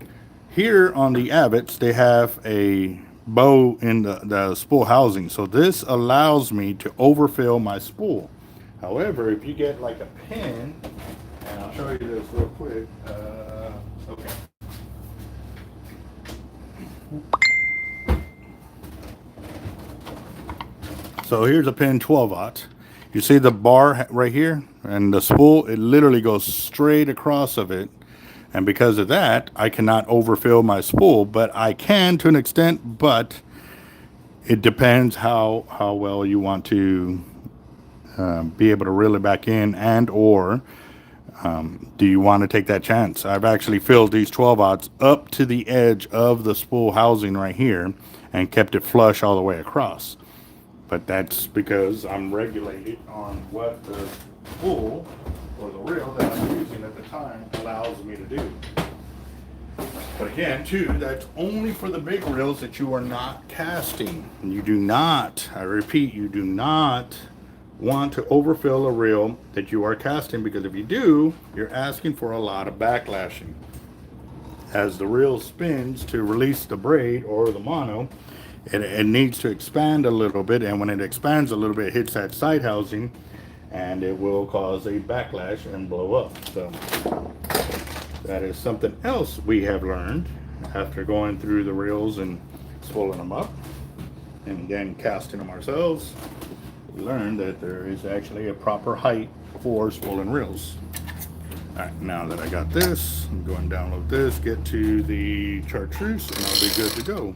here on the Avets, they have a bow in the spool housing. So this allows me to overfill my spool. However, if you get like a pin, and I'll show you this real quick. Okay. So here's a pin 12/0. You see the bar right here and the spool, it literally goes straight across of it. And because of that, I cannot overfill my spool, but I can to an extent, but it depends how well you want to be able to reel it back in, and or do you want to take that chance? I've actually filled these 12/0 up to the edge of the spool housing right here and kept it flush all the way across. But that's because I'm regulated on what the spool or the reel that I'm using at the time allows me to do. But again, too, that's only for the big reels that you are not casting. And you do not, I repeat, you do not want to overfill a reel that you are casting, because if you do, you're asking for a lot of backlashing. As the reel spins to release the braid or the mono, it needs to expand a little bit, and when it expands a little bit, it hits that side housing and it will cause a backlash and blow up. So that is something else we have learned after going through the reels and spooling them up and then casting them ourselves. We learned that there is actually a proper height for spooling reels. All right, now that I got this, I'm going to download this, get to the chartreuse, and I'll be good to go.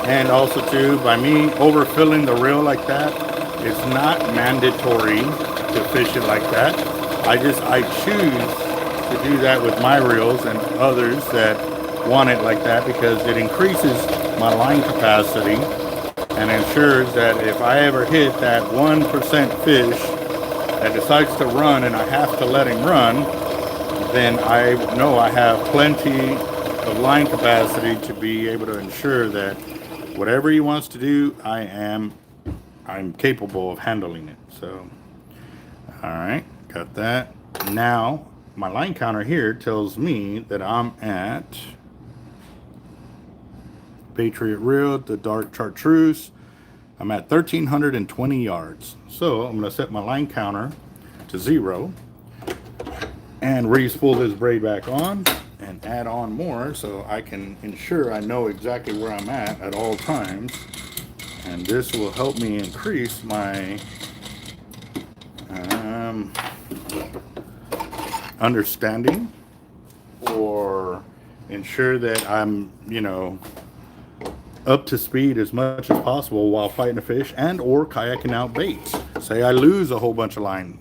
And also too, by me overfilling the reel like that, it's not mandatory to fish it like that. I choose to do that with my reels and others that want it like that, because it increases my line capacity and ensures that if I ever hit that 1% fish that decides to run and I have to let him run, then I know I have plenty of line capacity to be able to ensure that whatever he wants to do, I'm capable of handling it. So, all right, got that. Now, my line counter here tells me that I'm at Patriot Reel, the dark chartreuse. I'm at 1,320 yards. So I'm going to set my line counter to 0 and re-spool this braid back on and add on more so I can ensure I know exactly where I'm at all times. And this will help me increase my understanding, or ensure that I'm, up to speed as much as possible while fighting a fish and or kayaking out baits. Say I lose a whole bunch of line.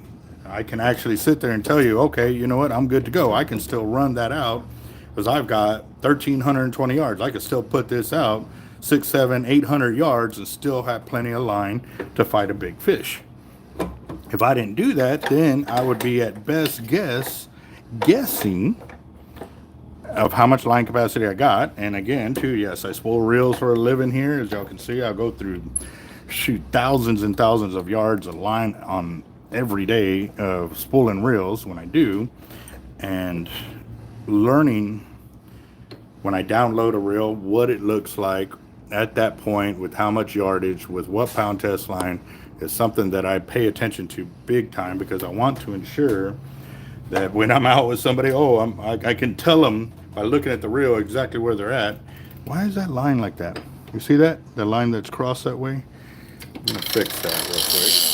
I can actually sit there and tell you, okay, you know what, I'm good to go. I can still run that out because I've got 1,320 yards. I can still put this out 600, 700, 800 yards and still have plenty of line to fight a big fish. If I didn't do that, then I would be at best guessing of how much line capacity I got. And again, too, yes, I spool reels for a living here. As y'all can see, I'll go through, shoot, thousands and thousands of yards of line on every day of spooling reels when I do. And learning when I download a reel what it looks like at that point with how much yardage, with what pound test line, is something that I pay attention to big time, because I want to ensure that when I'm out with somebody, I can tell them by looking at the reel exactly where they're at. Why is that line like that? You see that? The line that's crossed that way? I'm gonna fix that real quick.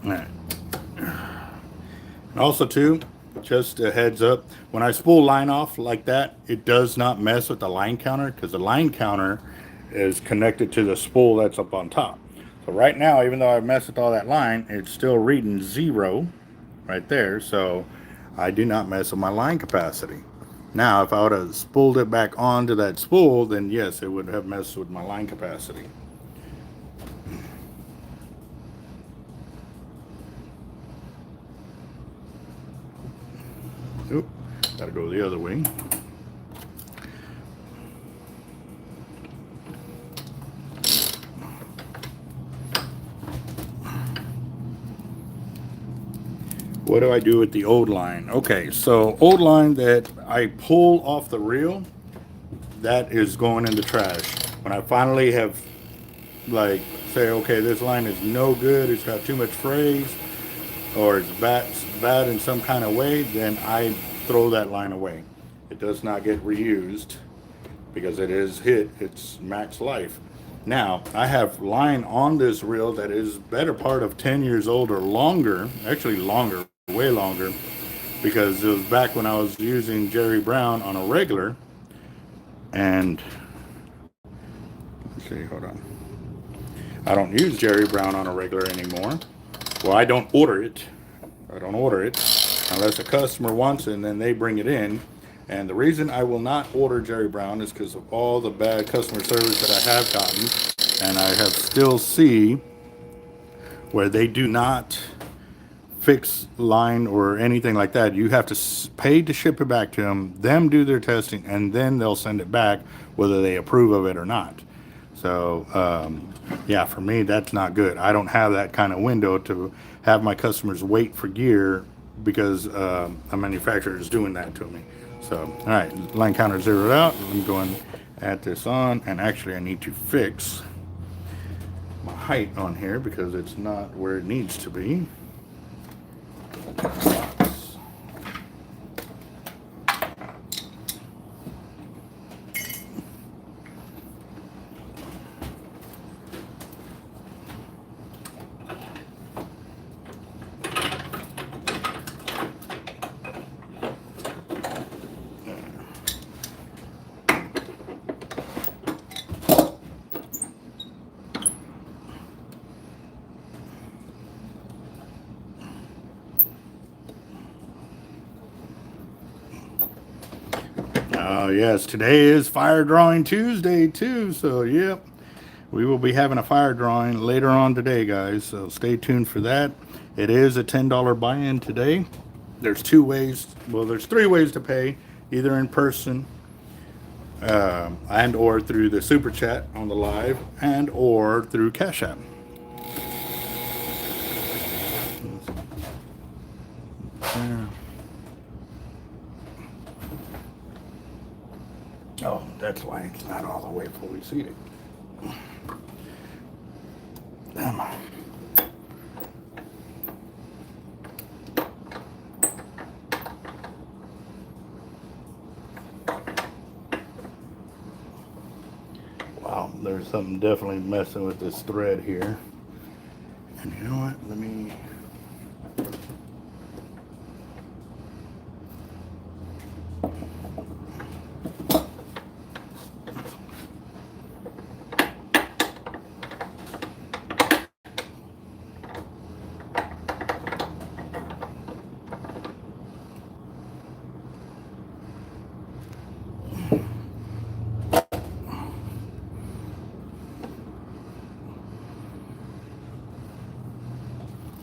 All right. And also too, just a heads up, when I spool line off like that, it does not mess with the line counter, because the line counter is connected to the spool that's up on top. So right now, even though I messed with all that line, it's still reading 0 right there. So I do not mess with my line capacity. Now, if I would have spooled it back onto that spool, then yes, it would have messed with my line capacity. Oop, gotta go the other way. What do I do with the old line? Okay, so old line that I pull off the reel, that is going in the trash. When I finally have, like, say, okay, this line is no good, it's got too much frays, or it's bad in some kind of way, then I throw that line away. It does not get reused because it is hit its max life. Now, I have line on this reel that is better part of 10 years old or longer, actually longer, way longer, because it was back when I was using Jerry Brown on a regular. And let's see, hold on. I don't use Jerry Brown on a regular anymore. Well, I don't order it. I don't order it unless a customer wants it and then they bring it in. And the reason I will not order Jerry Brown is because of all the bad customer service that I have gotten. And I have still see where they do not fix line or anything like that. You have to pay to ship it back to them do their testing, and then they'll send it back whether they approve of it or not. So yeah, for me, that's not good. I don't have that kind of window to have my customers wait for gear because a manufacturer is doing that to me. So, all right, line counter zeroed out. I'm going to add this on, and actually I need to fix my height on here because it's not where it needs to be. Oh yes, today is Fire Drawing Tuesday too, so yep, we will be having a fire drawing later on today, guys, so stay tuned for that. It is a $10 buy-in today. There's two ways, well, there's three ways to pay, either in person and or through the super chat on the live and or through Cash App. Oh, that's why it's not all the way fully seated. Damn. there's something definitely messing with this thread here. And you know what? Let me...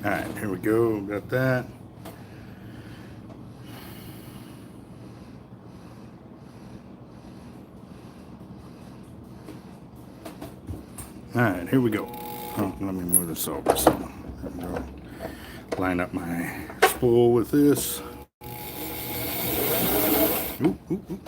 All right, here we go. Got that. All right, here we go. Oh, let me move this over. So there we go. Line up my spool with this. Ooh, ooh, ooh, ooh.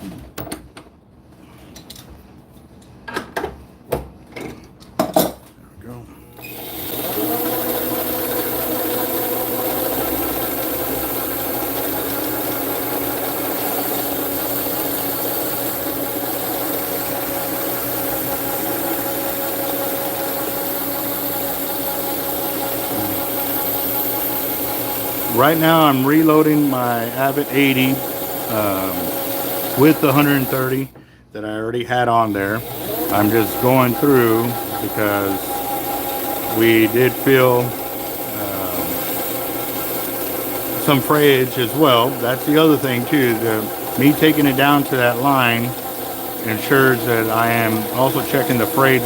Right now I'm reloading my Avet 80 with the 130 that I already had on there. I'm just going through because we did feel some frayage as well. That's the other thing too. Me taking it down to that line ensures that I am also checking the frayed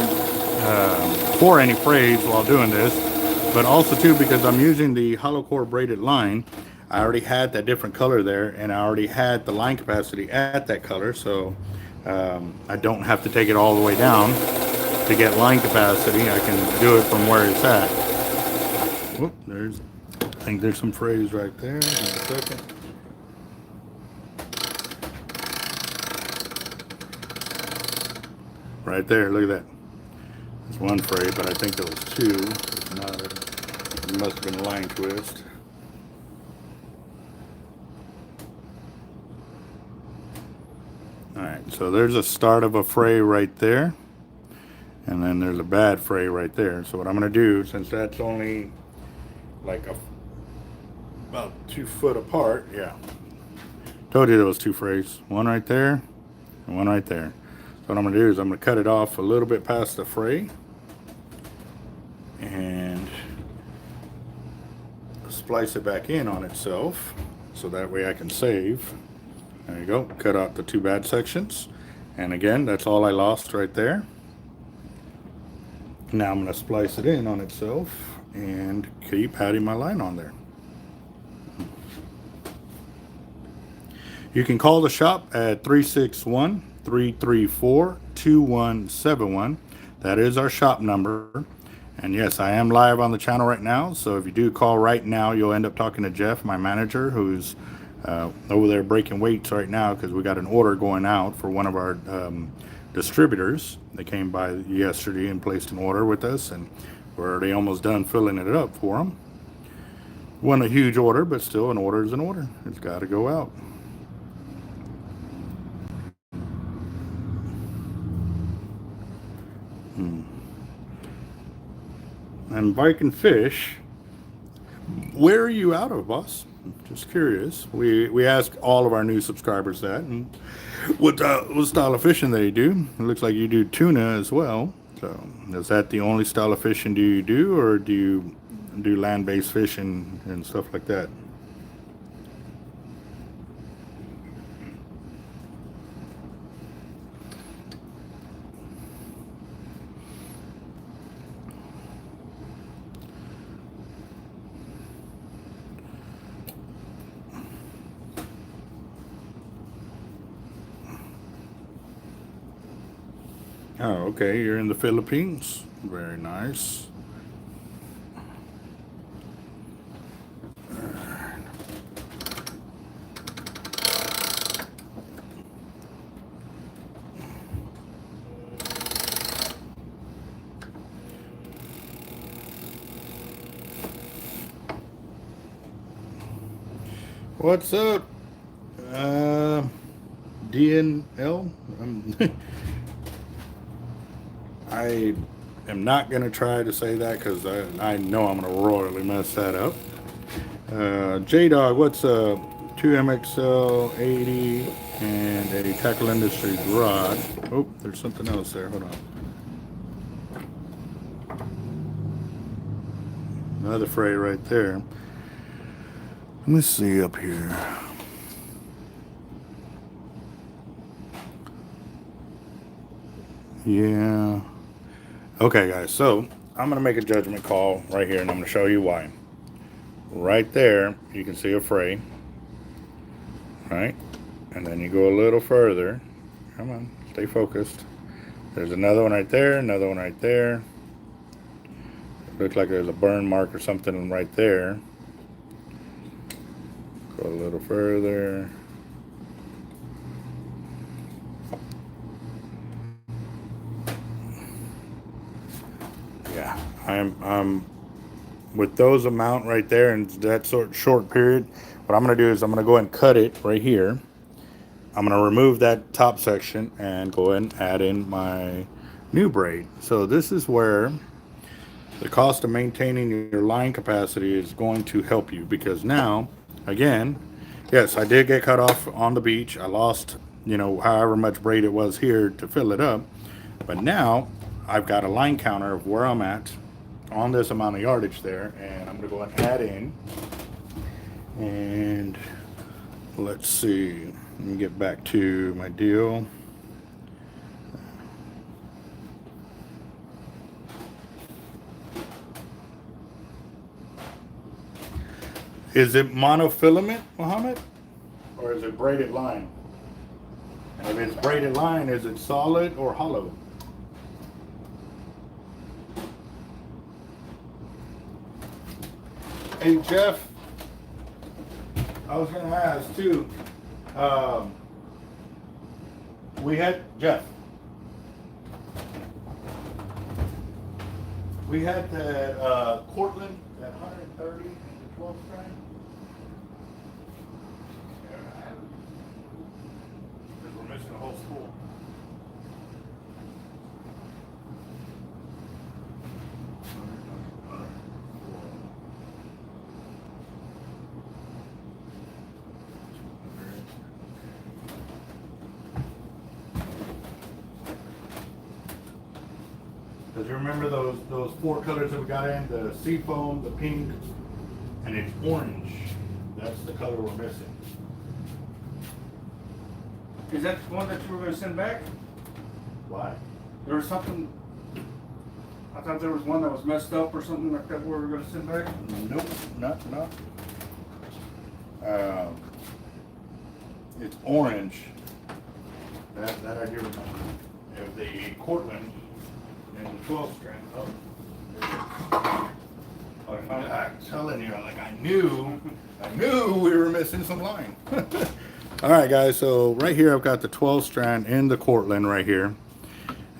for any frays while doing this. But also too, because I'm using the hollow core braided line, I already had that different color there, and I already had the line capacity at that color, so I don't have to take it all the way down to get line capacity. I can do it from where it's at. Whoop, I think there's some frays right there. Give me a second. Right there, look at that. There's one fray, but I think there was two. If not, it must have been a line twist. Alright, so there's a start of a fray right there. And then there's a bad fray right there. So what I'm going to do, since that's only like about 2 foot apart, yeah. Told you there was 2 frays. One right there and one right there. So what I'm going to do is I'm going to cut it off a little bit past the fray. And splice it back in on itself. So that way I can save. There you go. Cut out the 2 bad sections. And again, that's all I lost right there. Now I'm going to splice it in on itself and keep adding my line on there. You can call the shop at 361-334-2171. That is our shop number. And yes, I am live on the channel right now. So if you do call right now, you'll end up talking to Jeff, my manager, who's over there breaking weights right now because we got an order going out for one of our distributors. They came by yesterday and placed an order with us, and we're already almost done filling it up for them. Wasn't a huge order, but still, an order is an order. It's got to go out. And Viking Fish, where are you out of, boss? Just curious. We ask all of our new subscribers that, and what style of fishing they do. It looks like you do tuna as well. So is that the only style of fishing do you do, or do you do land-based fishing and stuff like that? Oh, okay, you're in the Philippines. Very nice. What's up? DNL? I am not going to try to say that because I know I'm going to royally mess that up. J-Dog, what's up? 2MXL 80 and a Tackle Industries rod. Oh, there's something else there. Hold on. Another fray right there. Let me see up here. Yeah. Okay, guys. So I'm going to make a judgment call right here, and I'm going to show you why. Right there, you can see a fray. Right? And then you go a little further. Come on. Stay focused. There's another one right there. Another one right there. Looks like there's a burn mark or something right there. Go a little further. Yeah, I'm with those amount right there and that short period. What I'm going to do is I'm going to go ahead and cut it right here. I'm going to remove that top section and go ahead and add in my new braid. So this is where the cost of maintaining your line capacity is going to help you, because now, again, yes, I did get cut off on the beach. I lost, you know, however much braid it was here to fill it up. But now I've got a line counter of where I'm at on this amount of yardage there, and I'm going to go ahead and add in. And let's see, let me get back to my deal. Is it monofilament, Mohammed? Or is it braided line? And if it's braided line, is it solid or hollow? Hey, Jeff, I was going to ask too. We had that Cortland, that 130 and the 12 strand. Because we're missing a whole spool. Because you remember those four colors that we got in? The seafoam, the pink, and it's orange. That's the color we're missing. Is that the one that you were going to send back? Why? There was something, I thought there was one that was messed up or something like that we were going to send back. Nope, not. It's orange. That I do remember. Of the Cortland and the 12 strand. I'm telling you, like I knew we were missing some line. All right, guys. So right here, I've got the 12 strand in the Cortland right here.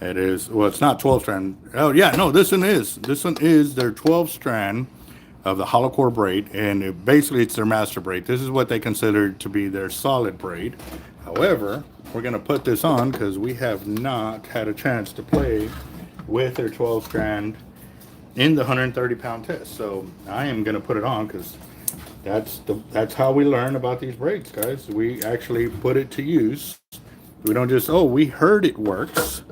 It is, well, it's not 12 strand. Oh yeah, no, this one is their 12 strand of the hollow core braid, and basically it's their master braid. This is what they consider to be their solid braid. However, we're going to put this on because we have not had a chance to play with their 12 strand in the 130 pound test. So I am going to put it on because that's how we learn about these braids, guys. We actually put it to use. We don't just, oh, we heard it works.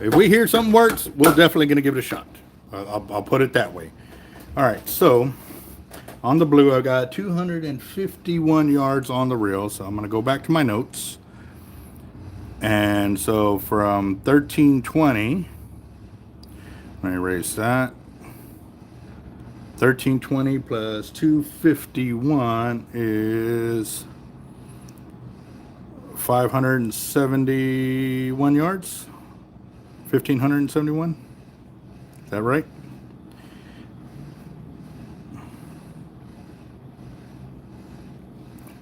If we hear something works, we're definitely going to give it a shot. I'll put it that way. All right, so on the blue, I got 251 yards on the reel. So I'm going to go back to my notes. And so from 1320, let me erase that. 1320 plus 251 is 571 yards. 1,571. Is that right?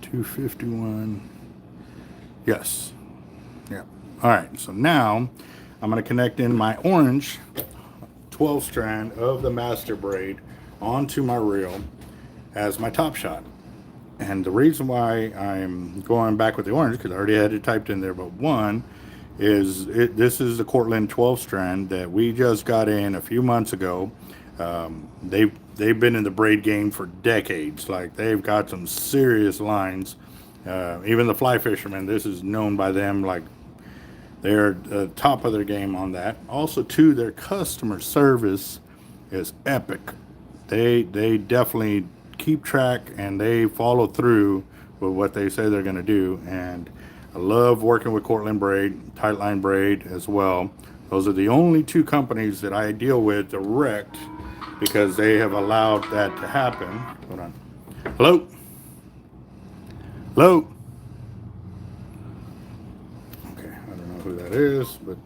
$251. Yes. Yeah. All right. So now I'm going to connect in my orange 12 strand of the master braid onto my reel as my top shot. And the reason why I'm going back with the orange, because I already had it typed in there, but one this is the Cortland 12 strand that we just got in a few months ago. They've been in the braid game for decades. Like, they've got some serious lines. Even the fly fishermen, this is known by them. Like, they're top of their game on that. Also, too, their customer service is epic. They definitely keep track and they follow through with what they say they're going to do. And I love working with Cortland Braid, Tightline Braid as well. Those are the only two companies that I deal with direct, because they have allowed that to happen. Hold on. Hello? Hello? Okay, I don't know who that is, but...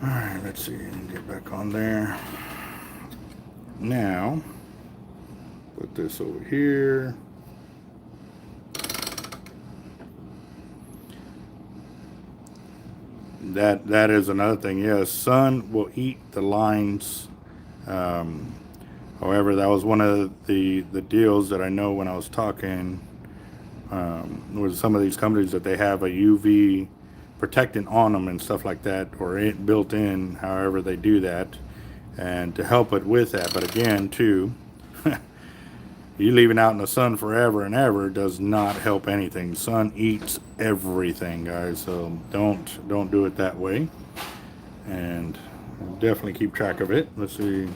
Alright, let's see. Get back on there. Now, put this over here. That is another thing. Yes, sun will eat the lines. However, that was one of the deals that I know when I was talking with some of these companies, that they have a UV protectant on them and stuff like that, or it built in, however they do that, and to help it with that. But again, too, you leaving out in the sun forever and ever does not help anything. Sun eats everything, guys. So don't do it that way. And definitely keep track of it. Let's see.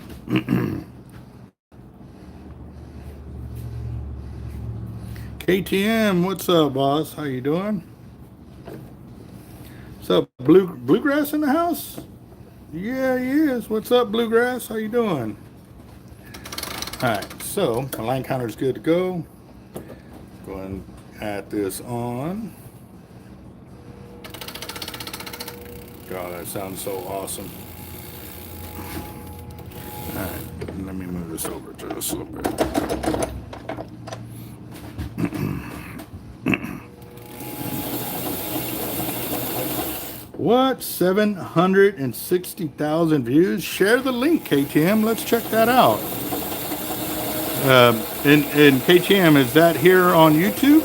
KTM, what's up, boss? How you doing? What's up, Bluegrass in the house? Yeah, he is. What's up, Bluegrass? How you doing? All right, so my line counter is good to go. Go ahead and add this on. God, that sounds so awesome. All right, let me move this over just a little bit. What? 760,000 views? Share the link, KTM. Let's check that out. And KTM, is that here on YouTube?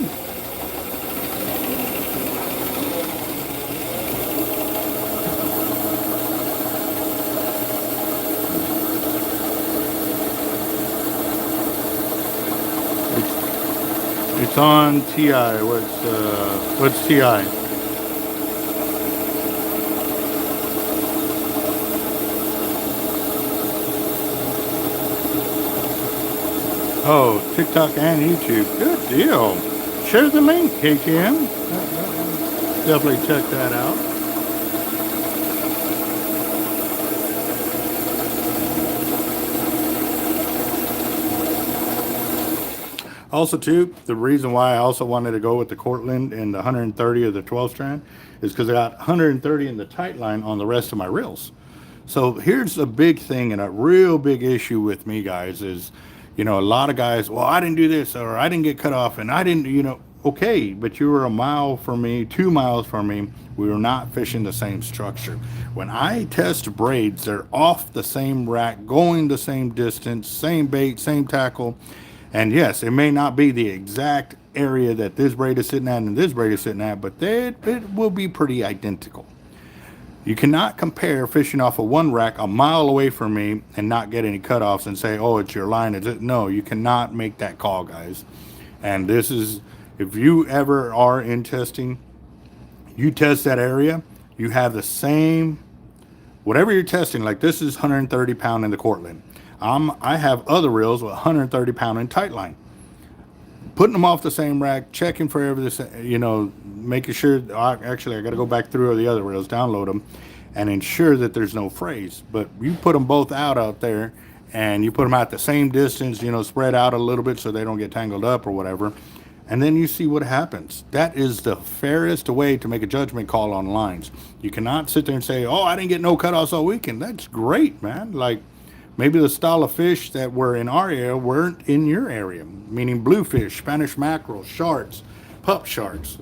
It's on TI. What's TI? Oh, TikTok and YouTube. Good deal. Share the link, KTM. Definitely check that out. Also, too, the reason why I also wanted to go with the Cortland and the 130 of the 12 strand is because I got 130 in the tight line on the rest of my reels. So here's a big thing and a real big issue with me, guys, is, you know, a lot of guys, well, I didn't do this, or I didn't get cut off, and I didn't, you know, okay, but you were a mile from me, 2 miles from me. We were not fishing the same structure. When I test braids, they're off the same rack, going the same distance, same bait, same tackle. And yes, it may not be the exact area that this braid is sitting at and this braid is sitting at, but it will be pretty identical. You cannot compare fishing off of one rack a mile away from me and not get any cutoffs and say, oh, it's your line. No, you cannot make that call, guys. And this is, if you ever are in testing, you test that area, you have the same, whatever you're testing, like this is 130 pound in the Cortland. I have other reels with 130 pound in tight line. Putting them off the same rack, checking for everything, you know, making sure, actually I got to go back through the other reels, download them, and ensure that there's no frays. But you put them both out there, and you put them at the same distance, you know, spread out a little bit so they don't get tangled up or whatever, and then you see what happens. That is the fairest way to make a judgment call on lines. You cannot sit there and say, oh, I didn't get no cutoffs all weekend. That's great, man. Like, maybe the style of fish that were in our area weren't in your area, meaning bluefish, Spanish mackerel, sharks, pup sharks.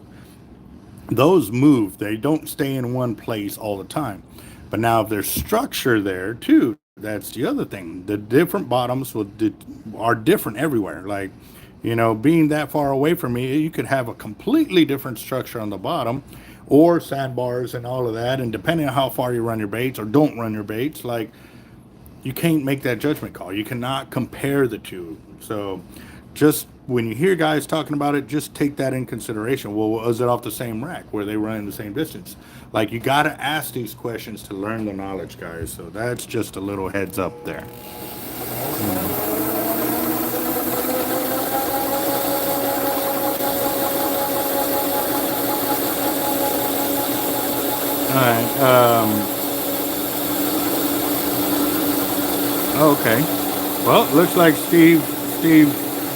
Those move. They don't stay in one place all the time. But now if there's structure there too, that's the other thing. The different bottoms are different everywhere. Like, you know, being that far away from me, you could have a completely different structure on the bottom, or sandbars and all of that. And depending on how far you run your baits or don't run your baits, like, you can't make that judgment call. You cannot compare the two. So just when you hear guys talking about it, just take that in consideration. Well, was it off the same rack? Were they running the same distance? Like, you got to ask these questions to learn the knowledge, guys. So that's just a little heads up there. All right. Okay. Well, looks like Steve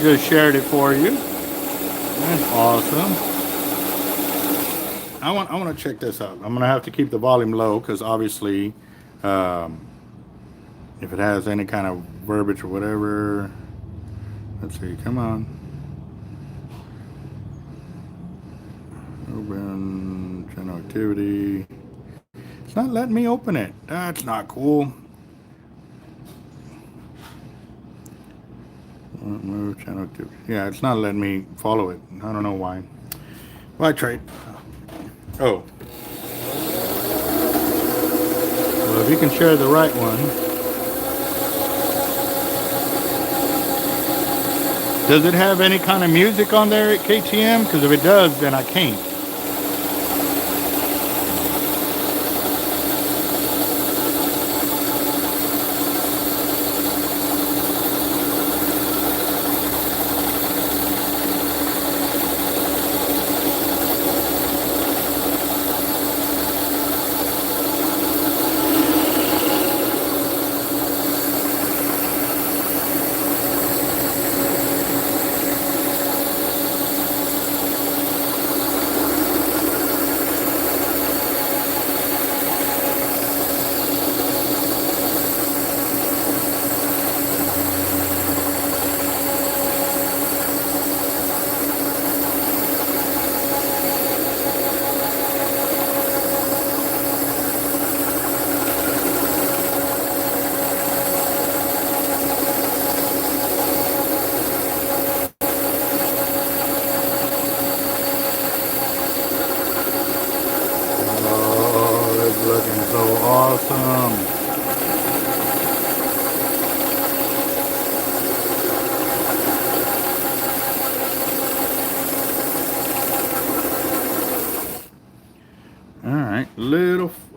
just shared it for you. That's awesome. I want to check this out. I'm gonna have to keep the volume low because obviously, if it has any kind of verbiage or whatever, let's see. Come on. Open channel activity. It's not letting me open it. That's not cool. Move channel activity. Yeah, it's not letting me follow it. I don't know why. Well, I tried. Oh. Well, if you can share the right one. Does it have any kind of music on there at KTM? Because if it does, then I can't.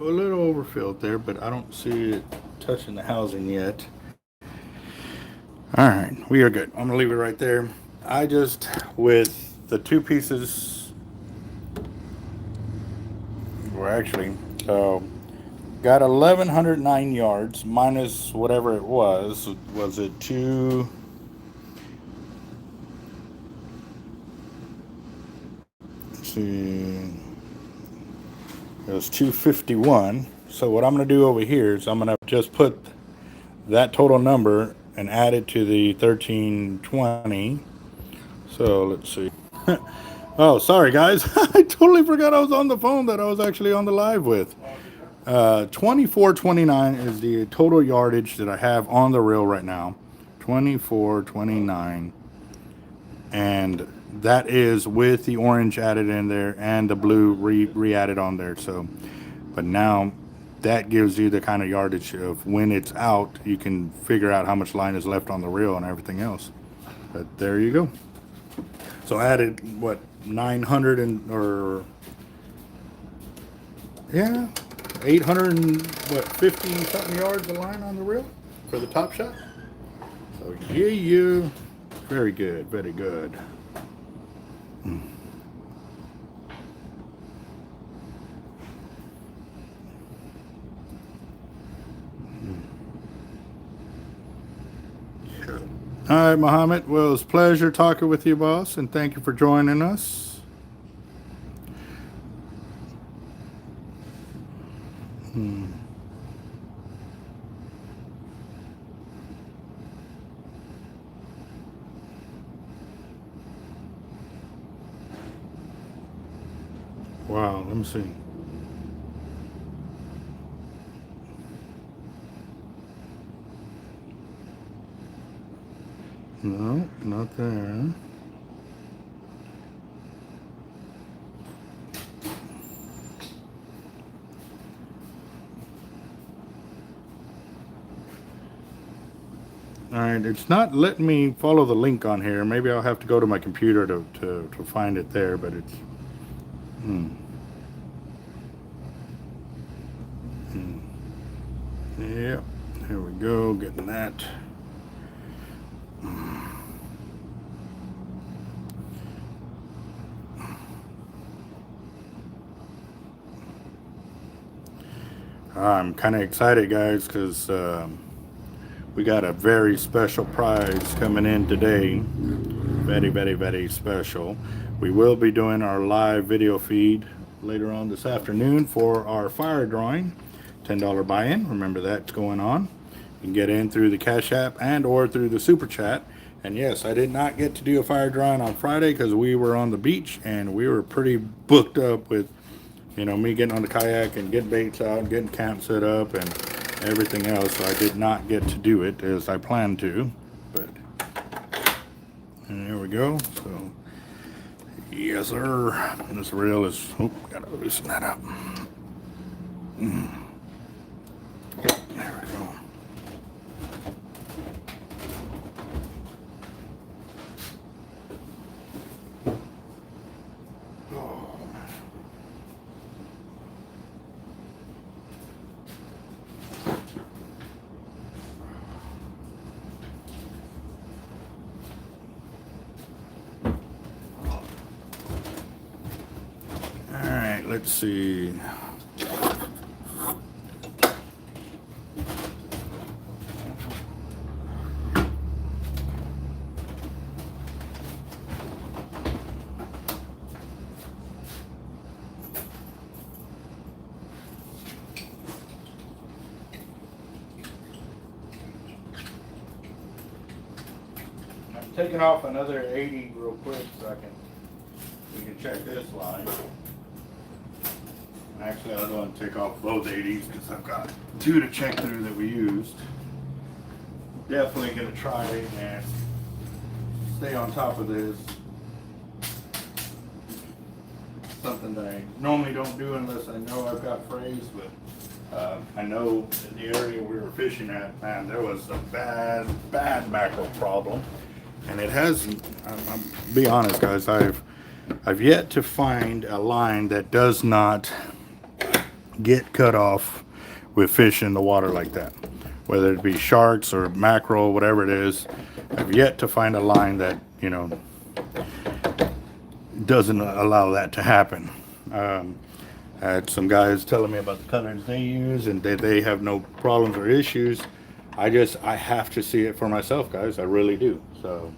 A little overfilled there, but I don't see it touching the housing yet. All right, we are good. I'm gonna leave it right there. I just, with the two pieces, or actually, got 1,109 yards minus whatever it was. Was it two? Let's see. It was 251. So what I'm going to do over here is I'm going to just put that total number and add it to the 1320. So let's see. Oh, sorry guys. I totally forgot I was on the phone that I was actually on the live with. 2429 is the total yardage that I have on the reel right now. 2429. And that is with the orange added in there and the blue re-added on there. So, but now that gives you the kind of yardage of when it's out, you can figure out how much line is left on the reel and everything else. But there you go. So I added what, 900 and, or yeah, 800 and what, 50 something yards of line on the reel for the top shot. So yeah, very good, very good. All right, Muhammad. Well, it was a pleasure talking with you, boss, and thank you for joining us. Wow, let me see. No, not there. All right, it's not letting me follow the link on here. Maybe I'll have to go to my computer to find it there, but it's... Yep, here we go, getting that. I'm kind of excited, guys, because we got a very special prize coming in today. Very, very, very special. We will be doing our live video feed later on this afternoon for our fire drawing. $10 buy-in. Remember that's going on. You can get in through the Cash App and or through the Super Chat. And yes, I did not get to do a fire drawing on Friday because we were on the beach and we were pretty booked up with, you know, me getting on the kayak and getting baits out and getting camp set up and everything else. So I did not get to do it as I planned to. But and there we go. So yes, sir. This reel is, oh, gotta loosen that up. There we go. All right, let's see. Taking off another 80 real quick so we can check this line. Actually, I'm going to take off both 80s because I've got 2 to check through that we used. Definitely going to try and stay on top of this. Something that I normally don't do unless I know I've got frays, but I know in the area we were fishing at, man, there was a bad mackerel problem. And it hasn't, I'm be honest, guys, I've yet to find a line that does not get cut off with fish in the water like that. Whether it be sharks or mackerel, whatever it is, I've yet to find a line that, you know, doesn't allow that to happen. I had some guys telling me about the colors they use and they have no problems or issues. I have to see it for myself, guys. I really do. So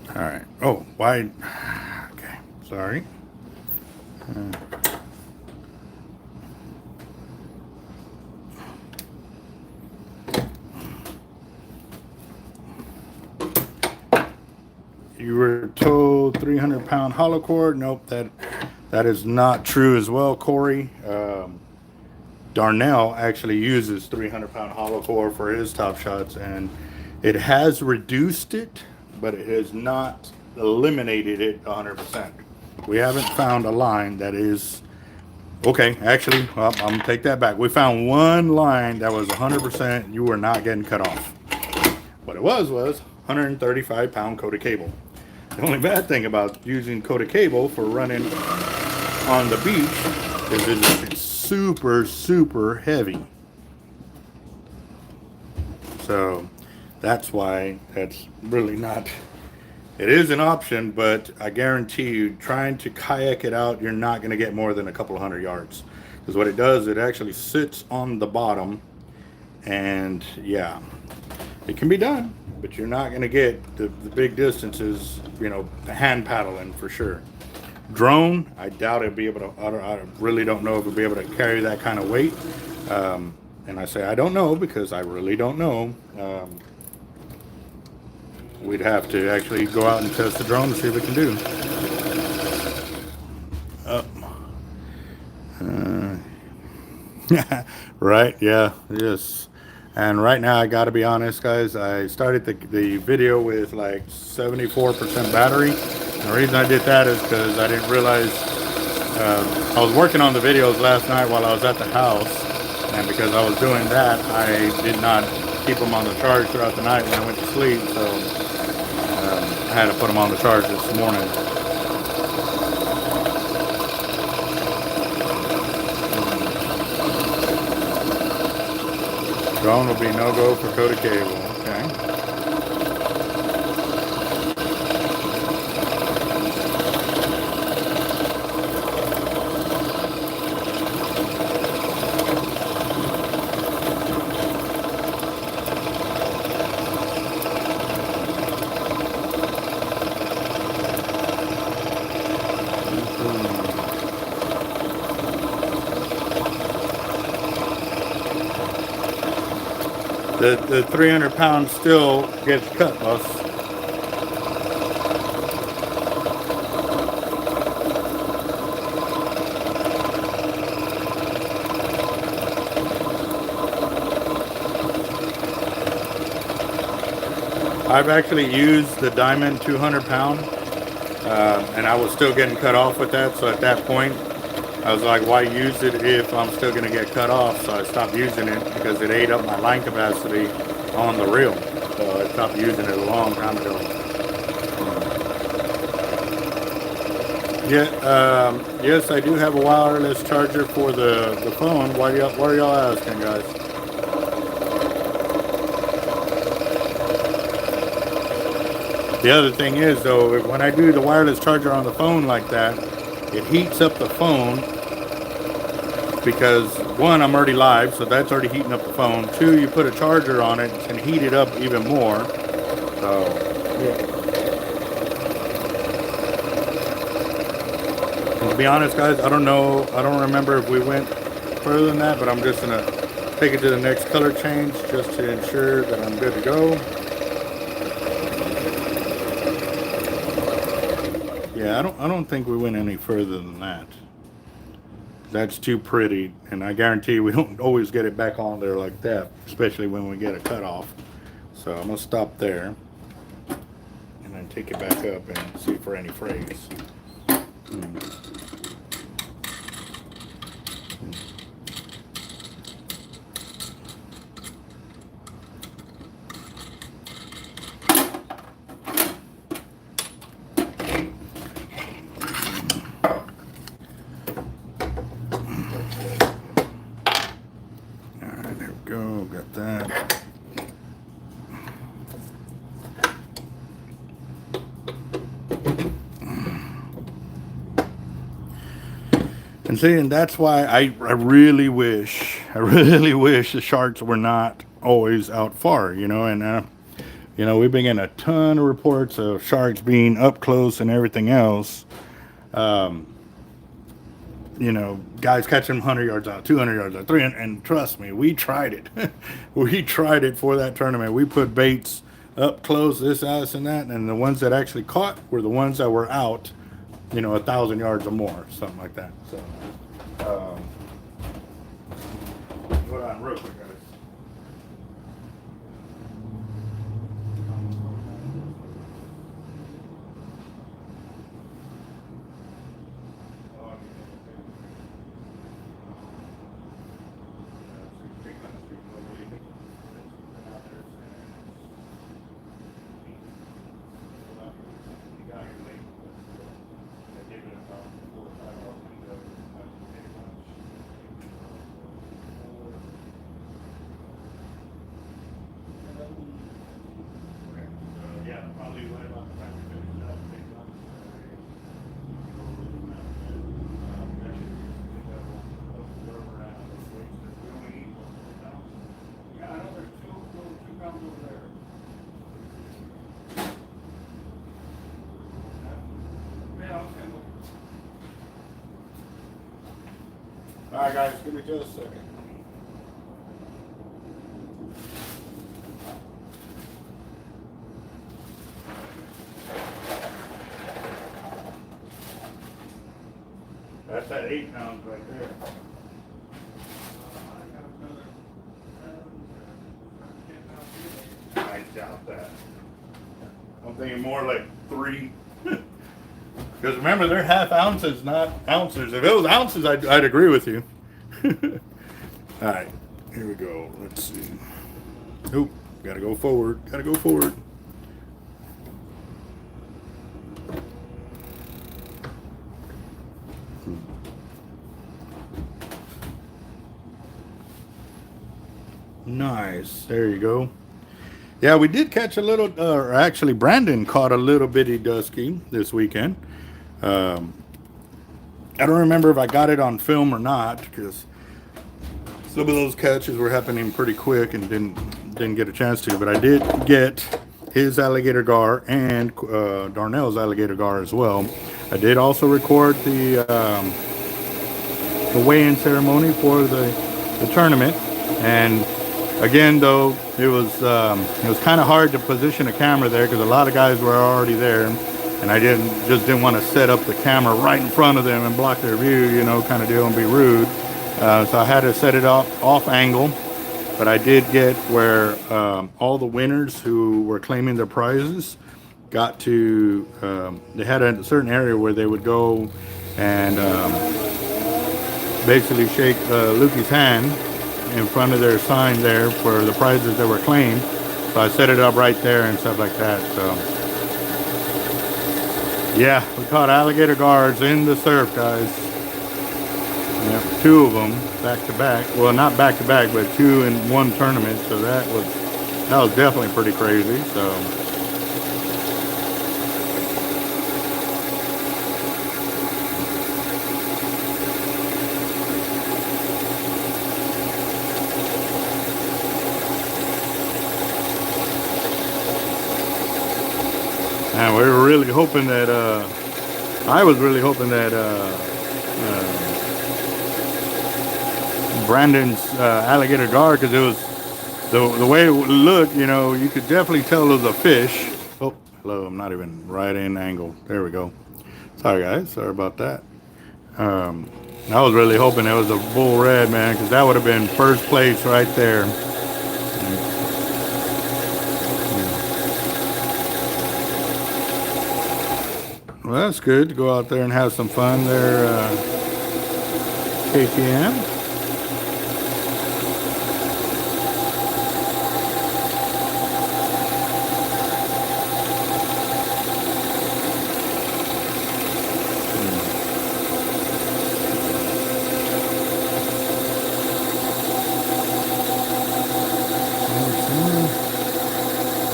all right. Oh, why? Okay, sorry. You were told 300-pound hollow cord. Nope, that is not true as well, Corey. Darnell actually uses 300-pound hollow cord for his top shots, and it has reduced it, but it has not eliminated it 100%. We haven't found a line that is okay. Actually, well, I'm gonna take that back. We found one line that was 100%. You were not getting cut off. What it was 135-pound coated cable. The only bad thing about using coated cable for running on the beach is it's super heavy. So that's why that's really not, it is an option, but I guarantee you trying to kayak it out, you're not going to get more than a couple of 100 yards. Because what it does, it actually sits on the bottom, and yeah, it can be done, but you're not going to get the big distances, you know, hand paddling for sure. Drone, I doubt it'll be able to, I really don't know if it'll be able to carry that kind of weight. And I say I don't know because I really don't know. We'd have to actually go out and test the drone to see if it can do. Right, yeah, yes. And right now, I got to be honest, guys, I started the video with like 74% battery. The reason I did that is because I didn't realize I was working on the videos last night while I was at the house, and because I was doing that, I did not keep them on the charge throughout the night when I went to sleep, so I had to put them on the charge this morning. Drone will be no-go for coated cable. Okay. The 300 pounds still gets cut, boss. I've actually used the Diamond 200 pound, and I was still getting cut off with that. So at that point, I was like, why use it if I'm still going to get cut off? So I stopped using it because it ate up my line capacity on the reel. So I stopped using it a long time ago. Yeah, yes, I do have a wireless charger for the phone. Why are y'all asking, guys? The other thing is, though, when I do the wireless charger on the phone like that, it heats up the phone because, one, I'm already live, so that's already heating up the phone. Two, you put a charger on it, it's going to heat it up even more. So, yeah. And to be honest, guys, I don't know. I don't remember if we went further than that, but I'm just going to take it to the next color change just to ensure that I'm good to go. Yeah, I don't think we went any further than that. That's too pretty, and I guarantee we don't always get it back on there like that, especially when we get a cutoff. So I'm gonna stop there and then take it back up and see for any frays. Go, got that. And see, and that's why I really wish the sharks were not always out far, you know, and you know, we've been getting a ton of reports of sharks being up close and everything else. You know, guys catching them 100 yards out, 200 yards out, 300, and trust me, we tried it. We tried it for that tournament. We put baits up close, this, and that, and the ones that actually caught were the ones that were out, you know, 1,000 yards or more, something like that. So, hold on real quick, guys. All right, guys, give me just a second. That's that 8 pounds right there. I doubt that. I'm thinking more like 3. Because remember, they're half ounces, not ounces. If it was ounces, I'd agree with you. All right, here we go. Let's see. Oop, gotta go forward. Gotta go forward. Nice. There you go. Yeah, we did catch a little, or actually Brandon caught a little bitty dusky this weekend. I don't remember if I got it on film or not, because some of those catches were happening pretty quick and didn't get a chance to. But I did get his alligator gar and Darnell's alligator gar as well. I did also record the weigh-in ceremony for the tournament, and again, though, it was kind of hard to position a camera there because a lot of guys were already there, and I just didn't want to set up the camera right in front of them and block their view, you know, kind of deal, and be rude. So I had to set it off angle, but I did get where all the winners who were claiming their prizes got to. They had a certain area where they would go and basically shake Lukey's hand in front of their sign there for the prizes that were claimed. So I set it up right there and stuff like that. So yeah, we caught alligator guards in the surf, guys. Yeah, 2 of them back to back. Well, not back to back, but 2 in one tournament. So that was definitely pretty crazy. So and we were really hoping that, I was really hoping that Brandon's alligator gar, because it was, the way it looked, you know, you could definitely tell it was a fish. Oh, hello, I'm not even right in angle. There we go. Sorry, guys. Sorry about that. I was really hoping it was a bull red, man, because that would have been first place right there. Well, that's good to go out there and have some fun there, KTM.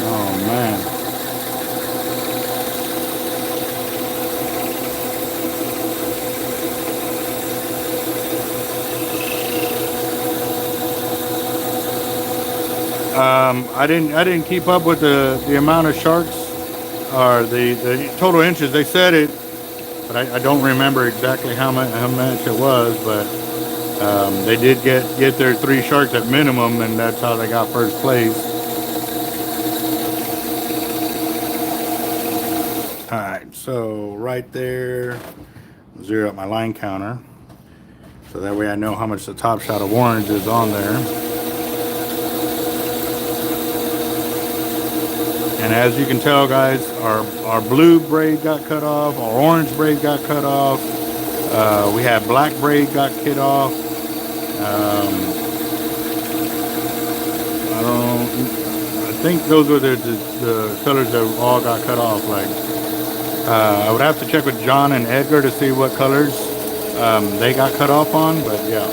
Oh, man. I didn't keep up with the amount of sharks or the total inches. They said it, but I don't remember exactly how much it was. But they did get their 3 sharks at minimum, and that's how they got first place. All right, so right there, zero up my line counter, so that way I know how much the top shot of orange is on there. And as you can tell, guys, our blue braid got cut off, our orange braid got cut off, we had black braid got cut off. I think those were the colors that all got cut off. Like, I would have to check with John and Edgar to see what colors they got cut off on, but yeah.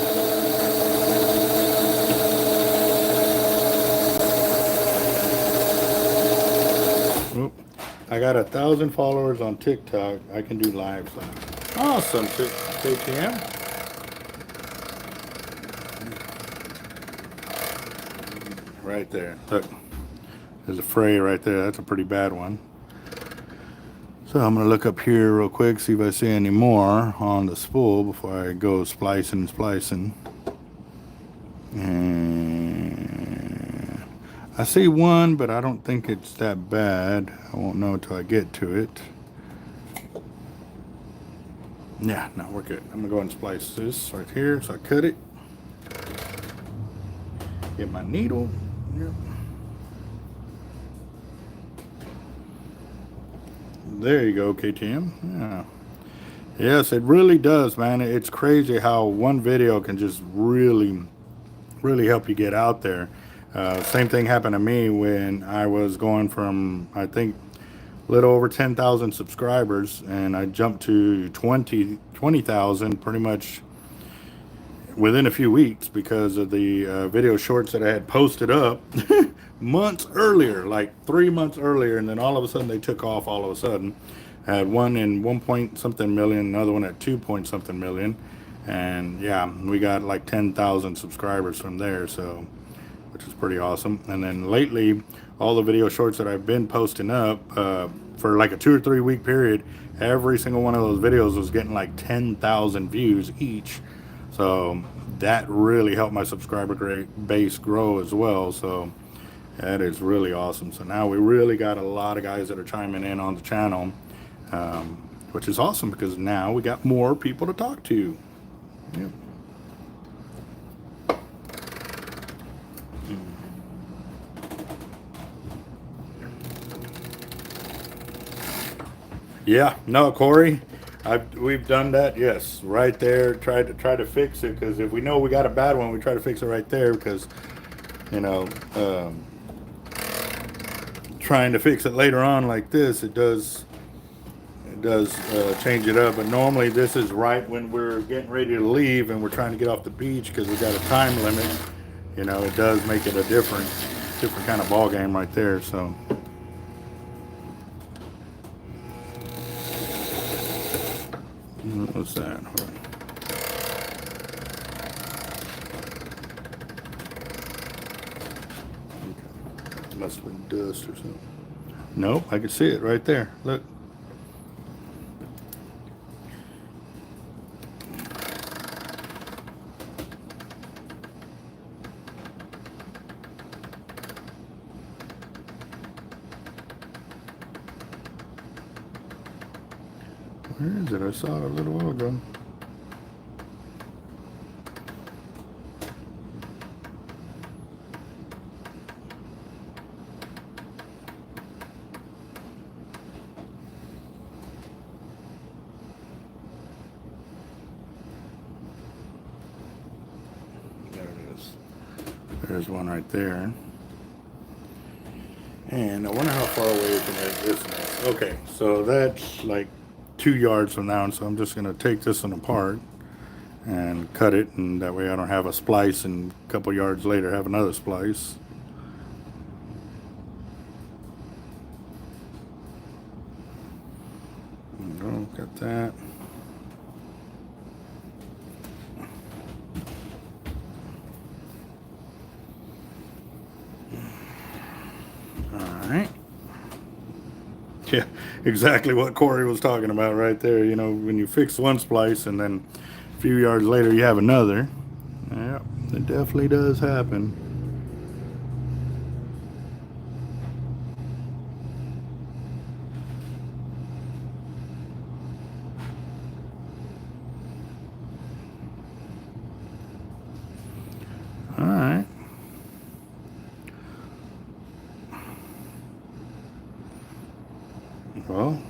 I got 1,000 followers on TikTok. I can do lives. Awesome, KTM. Right there. Look, there's a fray right there. That's a pretty bad one. So I'm gonna look up here real quick, see if I see any more on the spool before I go splicing. And I see one, but I don't think it's that bad. I won't know until I get to it. Yeah, no, we're good. I'm gonna go ahead and splice this right here. So I cut it. Get my needle. Yep. There you go, KTM. Yeah. Yes, it really does, man. It's crazy how one video can just really help you get out there. Same thing happened to me when I was going from, I think, a little over 10,000 subscribers, and I jumped to 20,000 pretty much within a few weeks because of the video shorts that I had posted up months earlier, like 3 months earlier, and then all of a sudden they took off all of a sudden. I had one in 1 point something million, another one at 2 point something million, and yeah, we got like 10,000 subscribers from there, so which is pretty awesome. And then lately, all the video shorts that I've been posting up for like a 2 or 3 week period, every single one of those videos was getting like 10,000 views each. So that really helped my subscriber base grow as well. So that is really awesome. So now we really got a lot of guys that are chiming in on the channel, which is awesome because now we got more people to talk to. Yep. Yeah, no, Corey, we've done that. Yes, right there. Try to fix it, because if we know we got a bad one, we try to fix it right there, because you know, trying to fix it later on like this, it does change it up. But normally this is right when we're getting ready to leave and we're trying to get off the beach because we got a time limit. You know, it does make it a different kind of ball game right there. So. What's that? Okay. Must have been dust or something. Nope, I can see it right there. Look. Where is it? I saw it a little while ago. There it is. There's one right there. And I wonder how far away from this is. Okay, so that's like 2 yards from now, and so I'm just going to take this one apart and cut it, and that way I don't have a splice and a couple yards later have another splice. There we go, got that. All right. Yeah, exactly what Corey was talking about right there. You know, when you fix one splice and then a few yards later you have another. Yeah, it definitely does happen. All right. Well,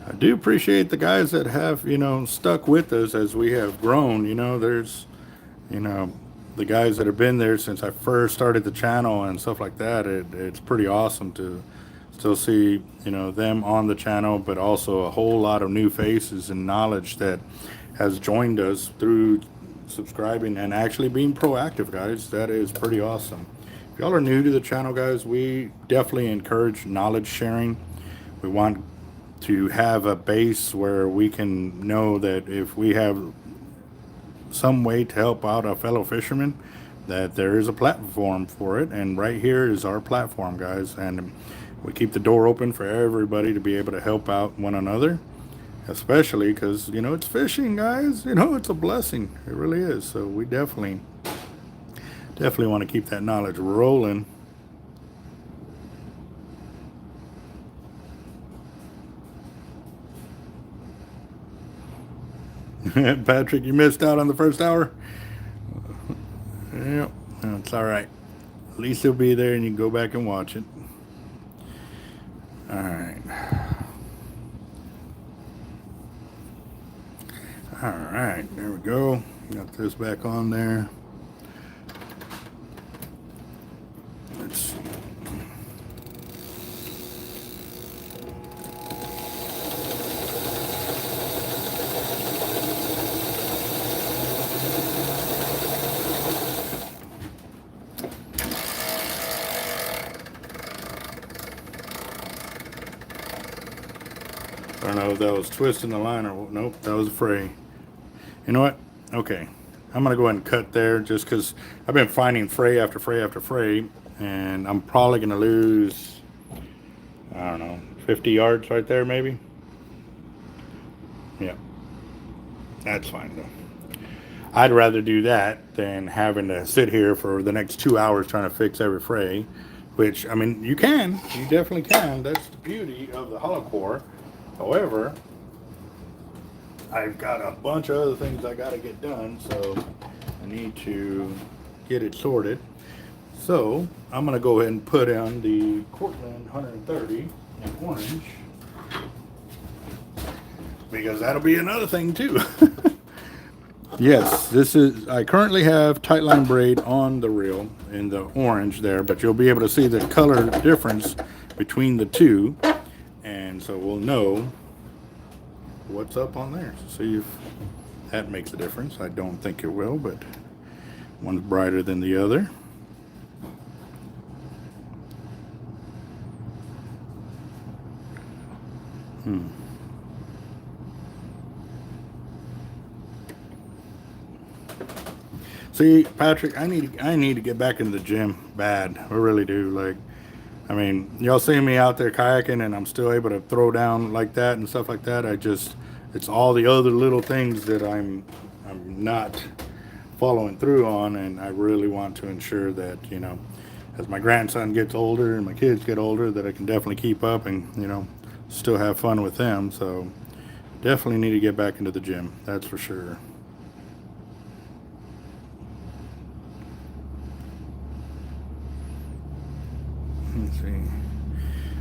I do appreciate the guys that have, you know, stuck with us as we have grown. You know, there's, you know, the guys that have been there since I first started the channel and stuff like that. It's pretty awesome to still see, you know, them on the channel, but also a whole lot of new faces and knowledge that has joined us through subscribing and actually being proactive, guys. That is pretty awesome. If y'all are new to the channel, guys, we definitely encourage knowledge sharing. We want to have a base where we can know that if we have some way to help out a fellow fisherman, that there is a platform for it, and right here is our platform, guys. And we keep the door open for everybody to be able to help out one another, especially because, you know, it's fishing, guys. You know, it's a blessing. It really is. So we definitely want to keep that knowledge rolling. Patrick, you missed out on the first hour. Yep, it's all right. At least it'll be there and you can go back and watch it. All right. All right, there we go. Got this back on there. Let's see. I don't know if that was twisting the line or nope, that was a fray. You know what? Okay, I'm gonna go ahead and cut there just because I've been finding fray after fray after fray, and I'm probably gonna lose, I don't know, 50 yards right there maybe. Yeah, that's fine though. I'd rather do that than having to sit here for the next 2 hours trying to fix every fray, which, I mean, you definitely can. That's the beauty of the hollow core. However, I've got a bunch of other things I got to get done, so I need to get it sorted. So I'm going to go ahead and put on the Cortland 130 in orange, because that'll be another thing too. Yes, I currently have tight line braid on the reel in the orange there, but you'll be able to see the color difference between the two. And so we'll know what's up on there. See if that makes a difference. I don't think it will, but one's brighter than the other. See, Patrick, I need to get back into the gym bad. I really do. Like, I mean, y'all see me out there kayaking and I'm still able to throw down like that and stuff like that. It's all the other little things that I'm not following through on, and I really want to ensure that, you know, as my grandson gets older and my kids get older, that I can definitely keep up and, you know, still have fun with them. So definitely need to get back into the gym. That's for sure. Let's see.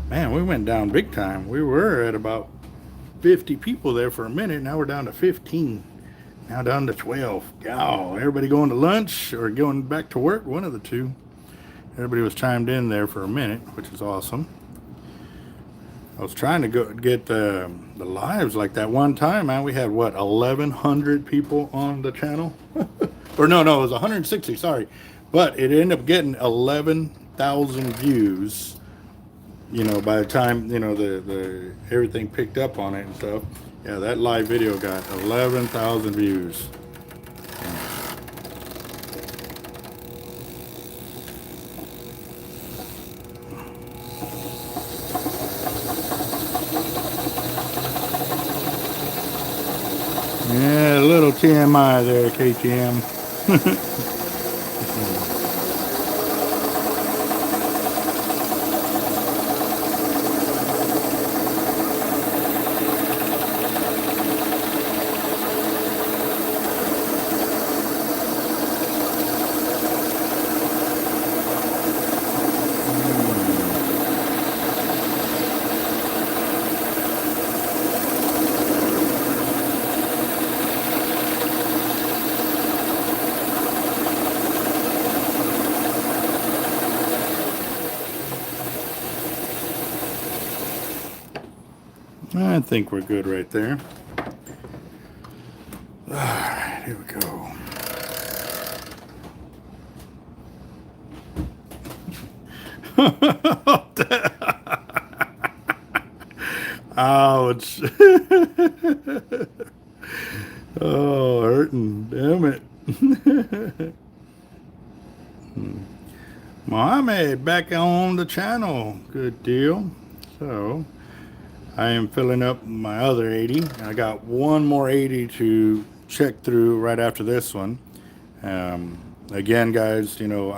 Man, we went down big time. We were at about 50 people there for a minute. Now we're down to 15. Now down to 12. Wow, everybody going to lunch or going back to work? One of the two. Everybody was chimed in there for a minute, which is awesome. I was trying to get the lives like that one time, man. We had, what, 1,100 people on the channel? Or no, it was 160, sorry. But it ended up getting 11,000 views, you know, by the time, you know, the everything picked up on it and stuff. Yeah, that live video got 11,000 views. Yeah, a little TMI there, KTM. I think we're good right there. All right, here we go. Ouch. Oh, hurting. Damn it. Mohammed back on the channel. Good deal. So I am filling up my other 80. I got one more 80 to check through right after this one. Again, guys, you know,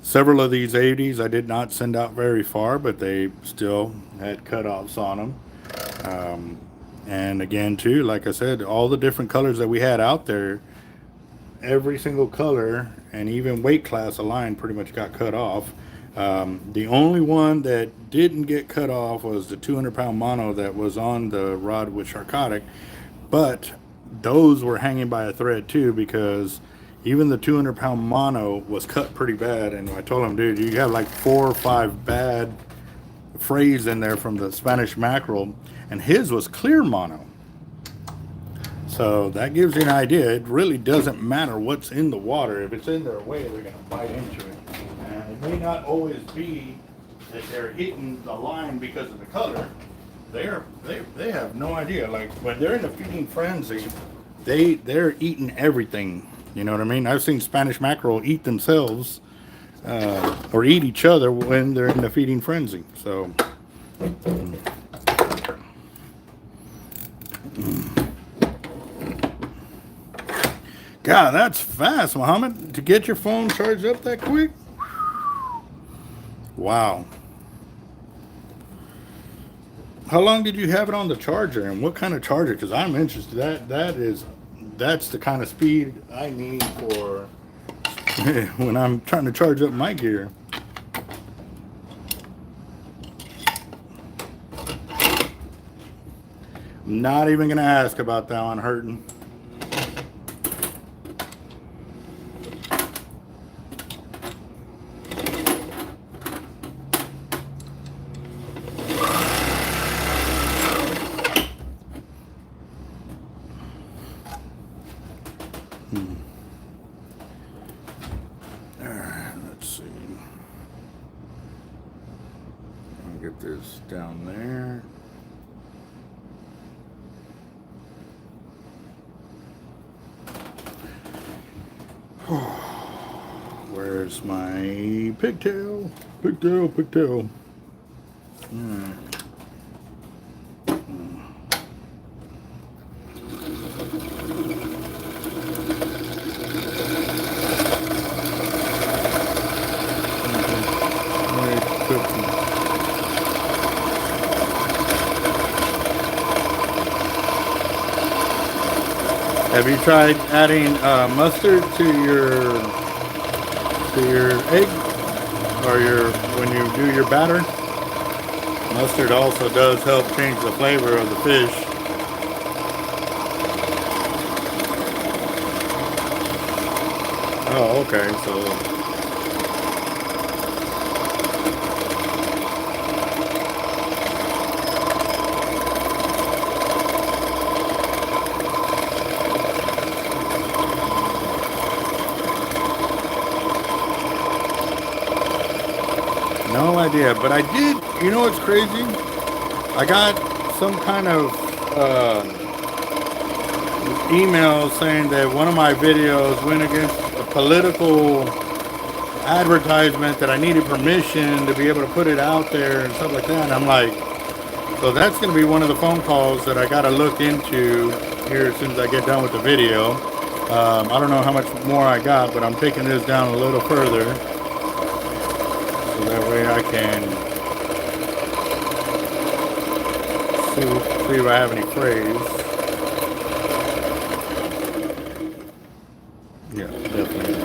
several of these 80s I did not send out very far, but they still had cutoffs on them. And again, too, like I said, all the different colors that we had out there, every single color and even weight class aligned pretty much got cut off. The only one that didn't get cut off was the 200-pound mono that was on the rod with Sharkotic, but those were hanging by a thread too, because even the 200-pound mono was cut pretty bad. And I told him, dude, you have like 4 or 5 bad frays in there from the Spanish mackerel, and his was clear mono. So that gives you an idea. It really doesn't matter what's in the water. If it's in their way, they're going to bite into it. And it may not always be that they're hitting the line because of the color. They have no idea. Like when they're in a feeding frenzy, they're eating everything. You know what I mean? I've seen Spanish mackerel eat themselves or eat each other when they're in the feeding frenzy. So. God, that's fast, Muhammad, to get your phone charged up that quick. Wow. How long did you have it on the charger, and what kind of charger? Because I'm interested. That's the kind of speed I need for when I'm trying to charge up my gear. I'm not even gonna ask about that one hurting. Get this down there. Where's my pigtail? Pigtail. Have you tried adding mustard to your egg or when you do your batter? Mustard also does help change the flavor of the fish. Oh, okay. So. No idea, but I did, you know what's crazy? I got some kind of email saying that one of my videos went against a political advertisement, that I needed permission to be able to put it out there and stuff like that. And I'm like, so that's going to be one of the phone calls that I got to look into here as soon as I get done with the video. I don't know how much more I got, but I'm taking this down a little further. That way I can see if I have any frays. Yeah, definitely.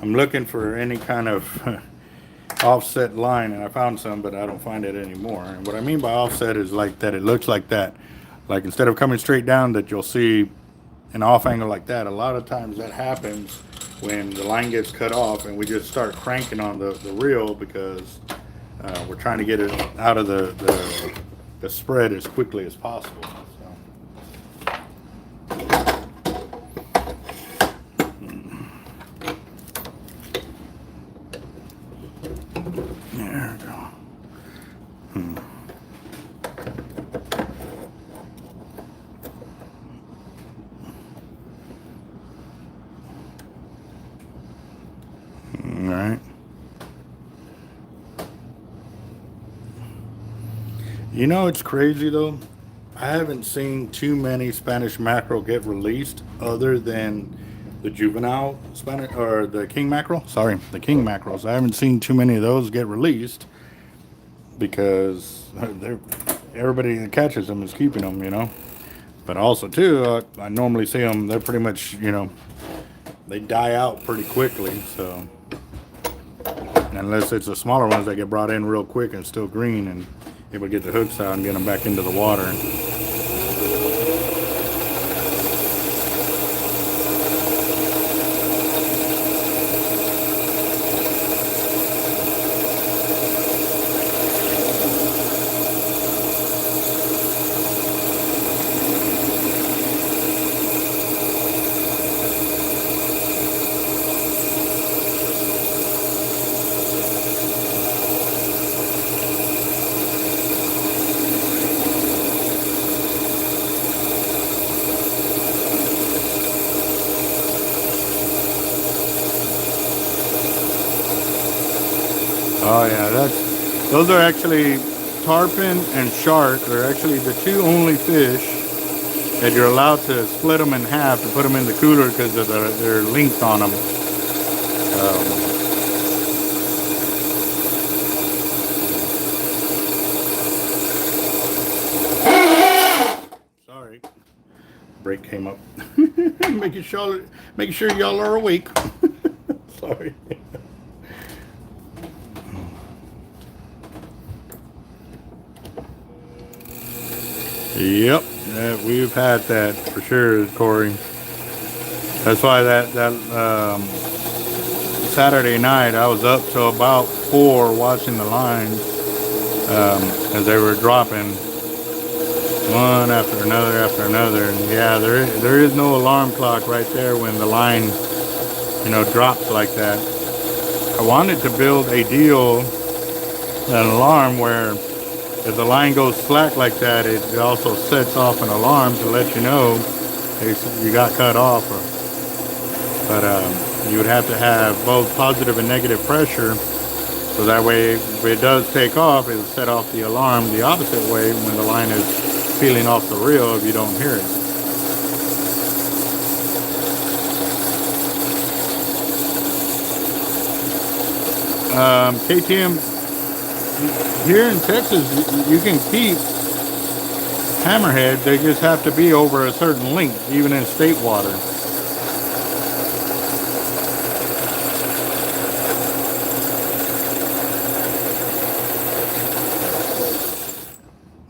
I'm looking for any kind of offset line, and I found some, but I don't find it anymore. And what I mean by offset is like that it looks like that, like instead of coming straight down, that you'll see an off angle like that. A lot of times that happens when the line gets cut off and we just start cranking on the reel because we're trying to get it out of the spread as quickly as possible. You know, it's crazy though. I haven't seen too many Spanish mackerel get released other than the juvenile Spanish or the king mackerel. Sorry, the king mackerels. I haven't seen too many of those get released because everybody that catches them is keeping them, you know. But also too, I normally see them. They're pretty much, you know, they die out pretty quickly. So unless it's the smaller ones that get brought in real quick and still green, and able to get the hooks out and get them back into the water. Oh yeah, those are actually tarpon and shark are actually the two only fish that you're allowed to split them in half to put them in the cooler because of their length on them. Sorry, break came up. making sure y'all are awake. Sorry. Yep, we've had that for sure, Corey. That's why that Saturday night I was up till about 4 watching the lines as they were dropping one after another. And yeah, there is no alarm clock right there when the line, you know, drops like that. I wanted to build a deal, an alarm where if the line goes slack like that, it also sets off an alarm to let you know you got cut off. But you would have to have both positive and negative pressure, so that way if it does take off, it'll set off the alarm the opposite way when the line is peeling off the reel if you don't hear it. KTM, here in Texas, you can keep hammerheads. They just have to be over a certain length, even in state water.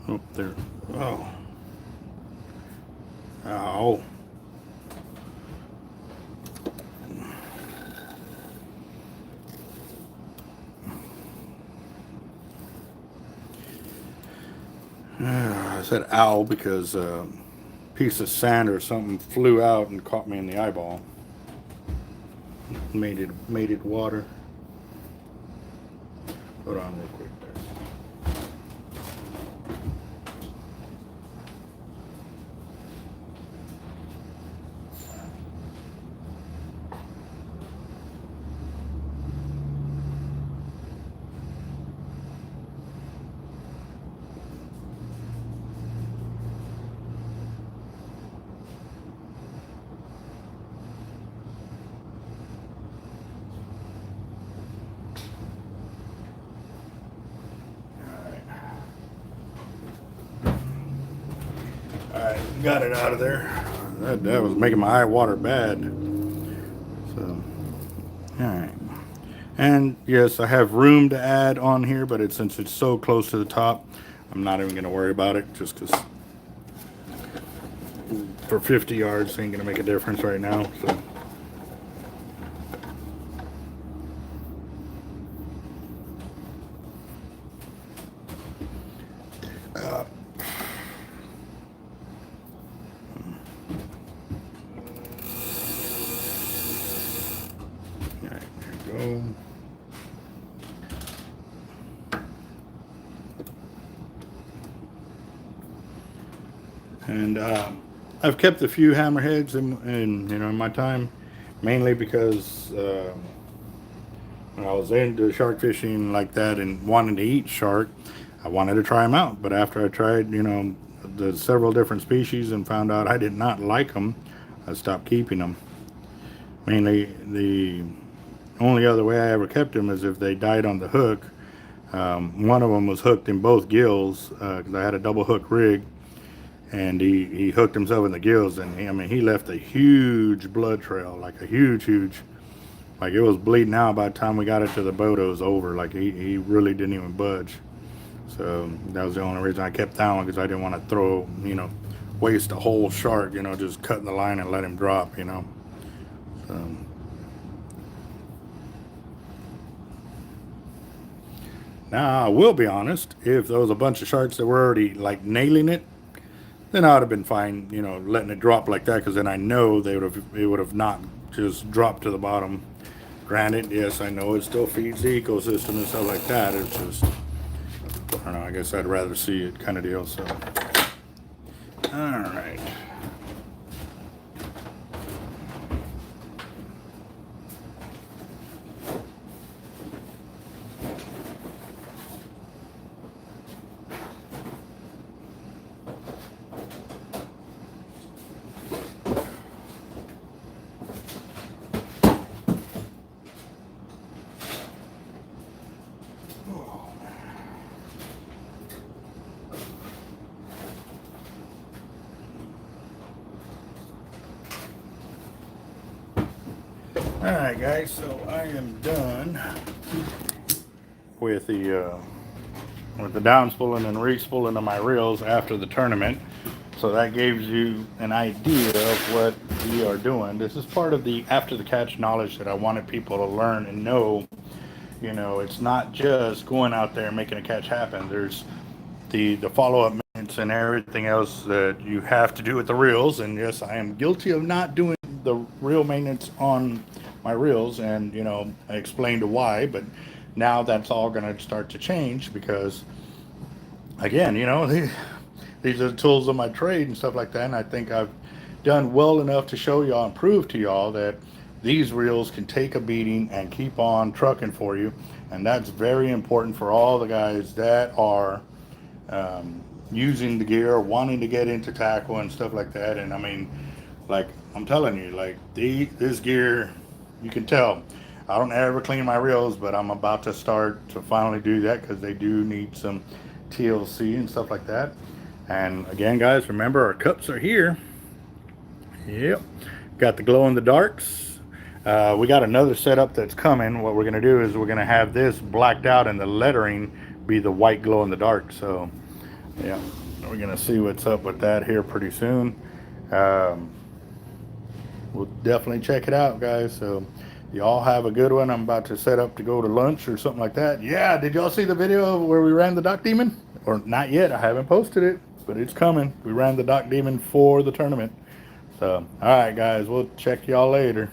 Oh, there. Oh. Ow. I said ow because a piece of sand or something flew out and caught me in the eyeball. Made it water. Hold on real quick there. Got it out of there. That was making my eye water bad. So, all right. And yes, I have room to add on here, but since it's so close to the top, I'm not even going to worry about it, just because for 50 yards ain't going to make a difference right now. So. And I've kept a few hammerheads in my time, mainly because when I was into shark fishing like that and wanting to eat shark, I wanted to try them out. But after I tried, the several different species and found out I did not like them, I stopped keeping them. Mainly, the only other way I ever kept them is if they died on the hook. One of them was hooked in both gills because I had a double hook rig. And he hooked himself in the gills, and he left a huge blood trail, like a huge Like, it was bleeding out by the time we got it to the boat. It was over. Like, he really didn't even budge. So that was the only reason I kept that one, because I didn't want to throw, you know, waste a whole shark, you know, just cutting the line and let him drop, you know. So now, I will be honest, if there was a bunch of sharks that were already like nailing it, then I would have been fine, you know, letting it drop like that, because then I know it would have not just dropped to the bottom. Granted, yes, I know it still feeds the ecosystem and stuff like that. It's just, I don't know, I guess I'd rather see it kind of deal. So, all right. Alright guys, so I am done with the downspooling and respooling of my reels after the tournament. So that gives you an idea of what we are doing. This is part of the after the catch knowledge that I wanted people to learn and know. You know, it's not just going out there and making a catch happen. There's the follow-up maintenance and everything else that you have to do with the reels. And yes, I am guilty of not doing the reel maintenance on my reels, and you know, I explained why, but now that's all going to start to change, because again, you know, these are the tools of my trade and stuff like that, and I think I've done well enough to show y'all and prove to y'all that these reels can take a beating and keep on trucking for you. And that's very important for all the guys that are using the gear, wanting to get into tackle and stuff like that. And I mean, like I'm telling you, like this gear, you can tell I don't ever clean my reels, but I'm about to start to finally do that, because they do need some TLC and stuff like that. And again, guys, remember our cups are here. Yep, got the glow in the darks. We got another setup that's coming. What we're gonna do is we're gonna have this blacked out and the lettering be the white glow in the dark. So yeah, we're gonna see what's up with that here pretty soon. We'll definitely check it out, guys. So y'all have a good one. I'm about to set up to go to lunch or something like that. Yeah, did y'all see the video where we ran the dock demon? Or not yet, I haven't posted it, but it's coming. We ran the dock demon for the tournament. So all right guys, we'll check y'all later.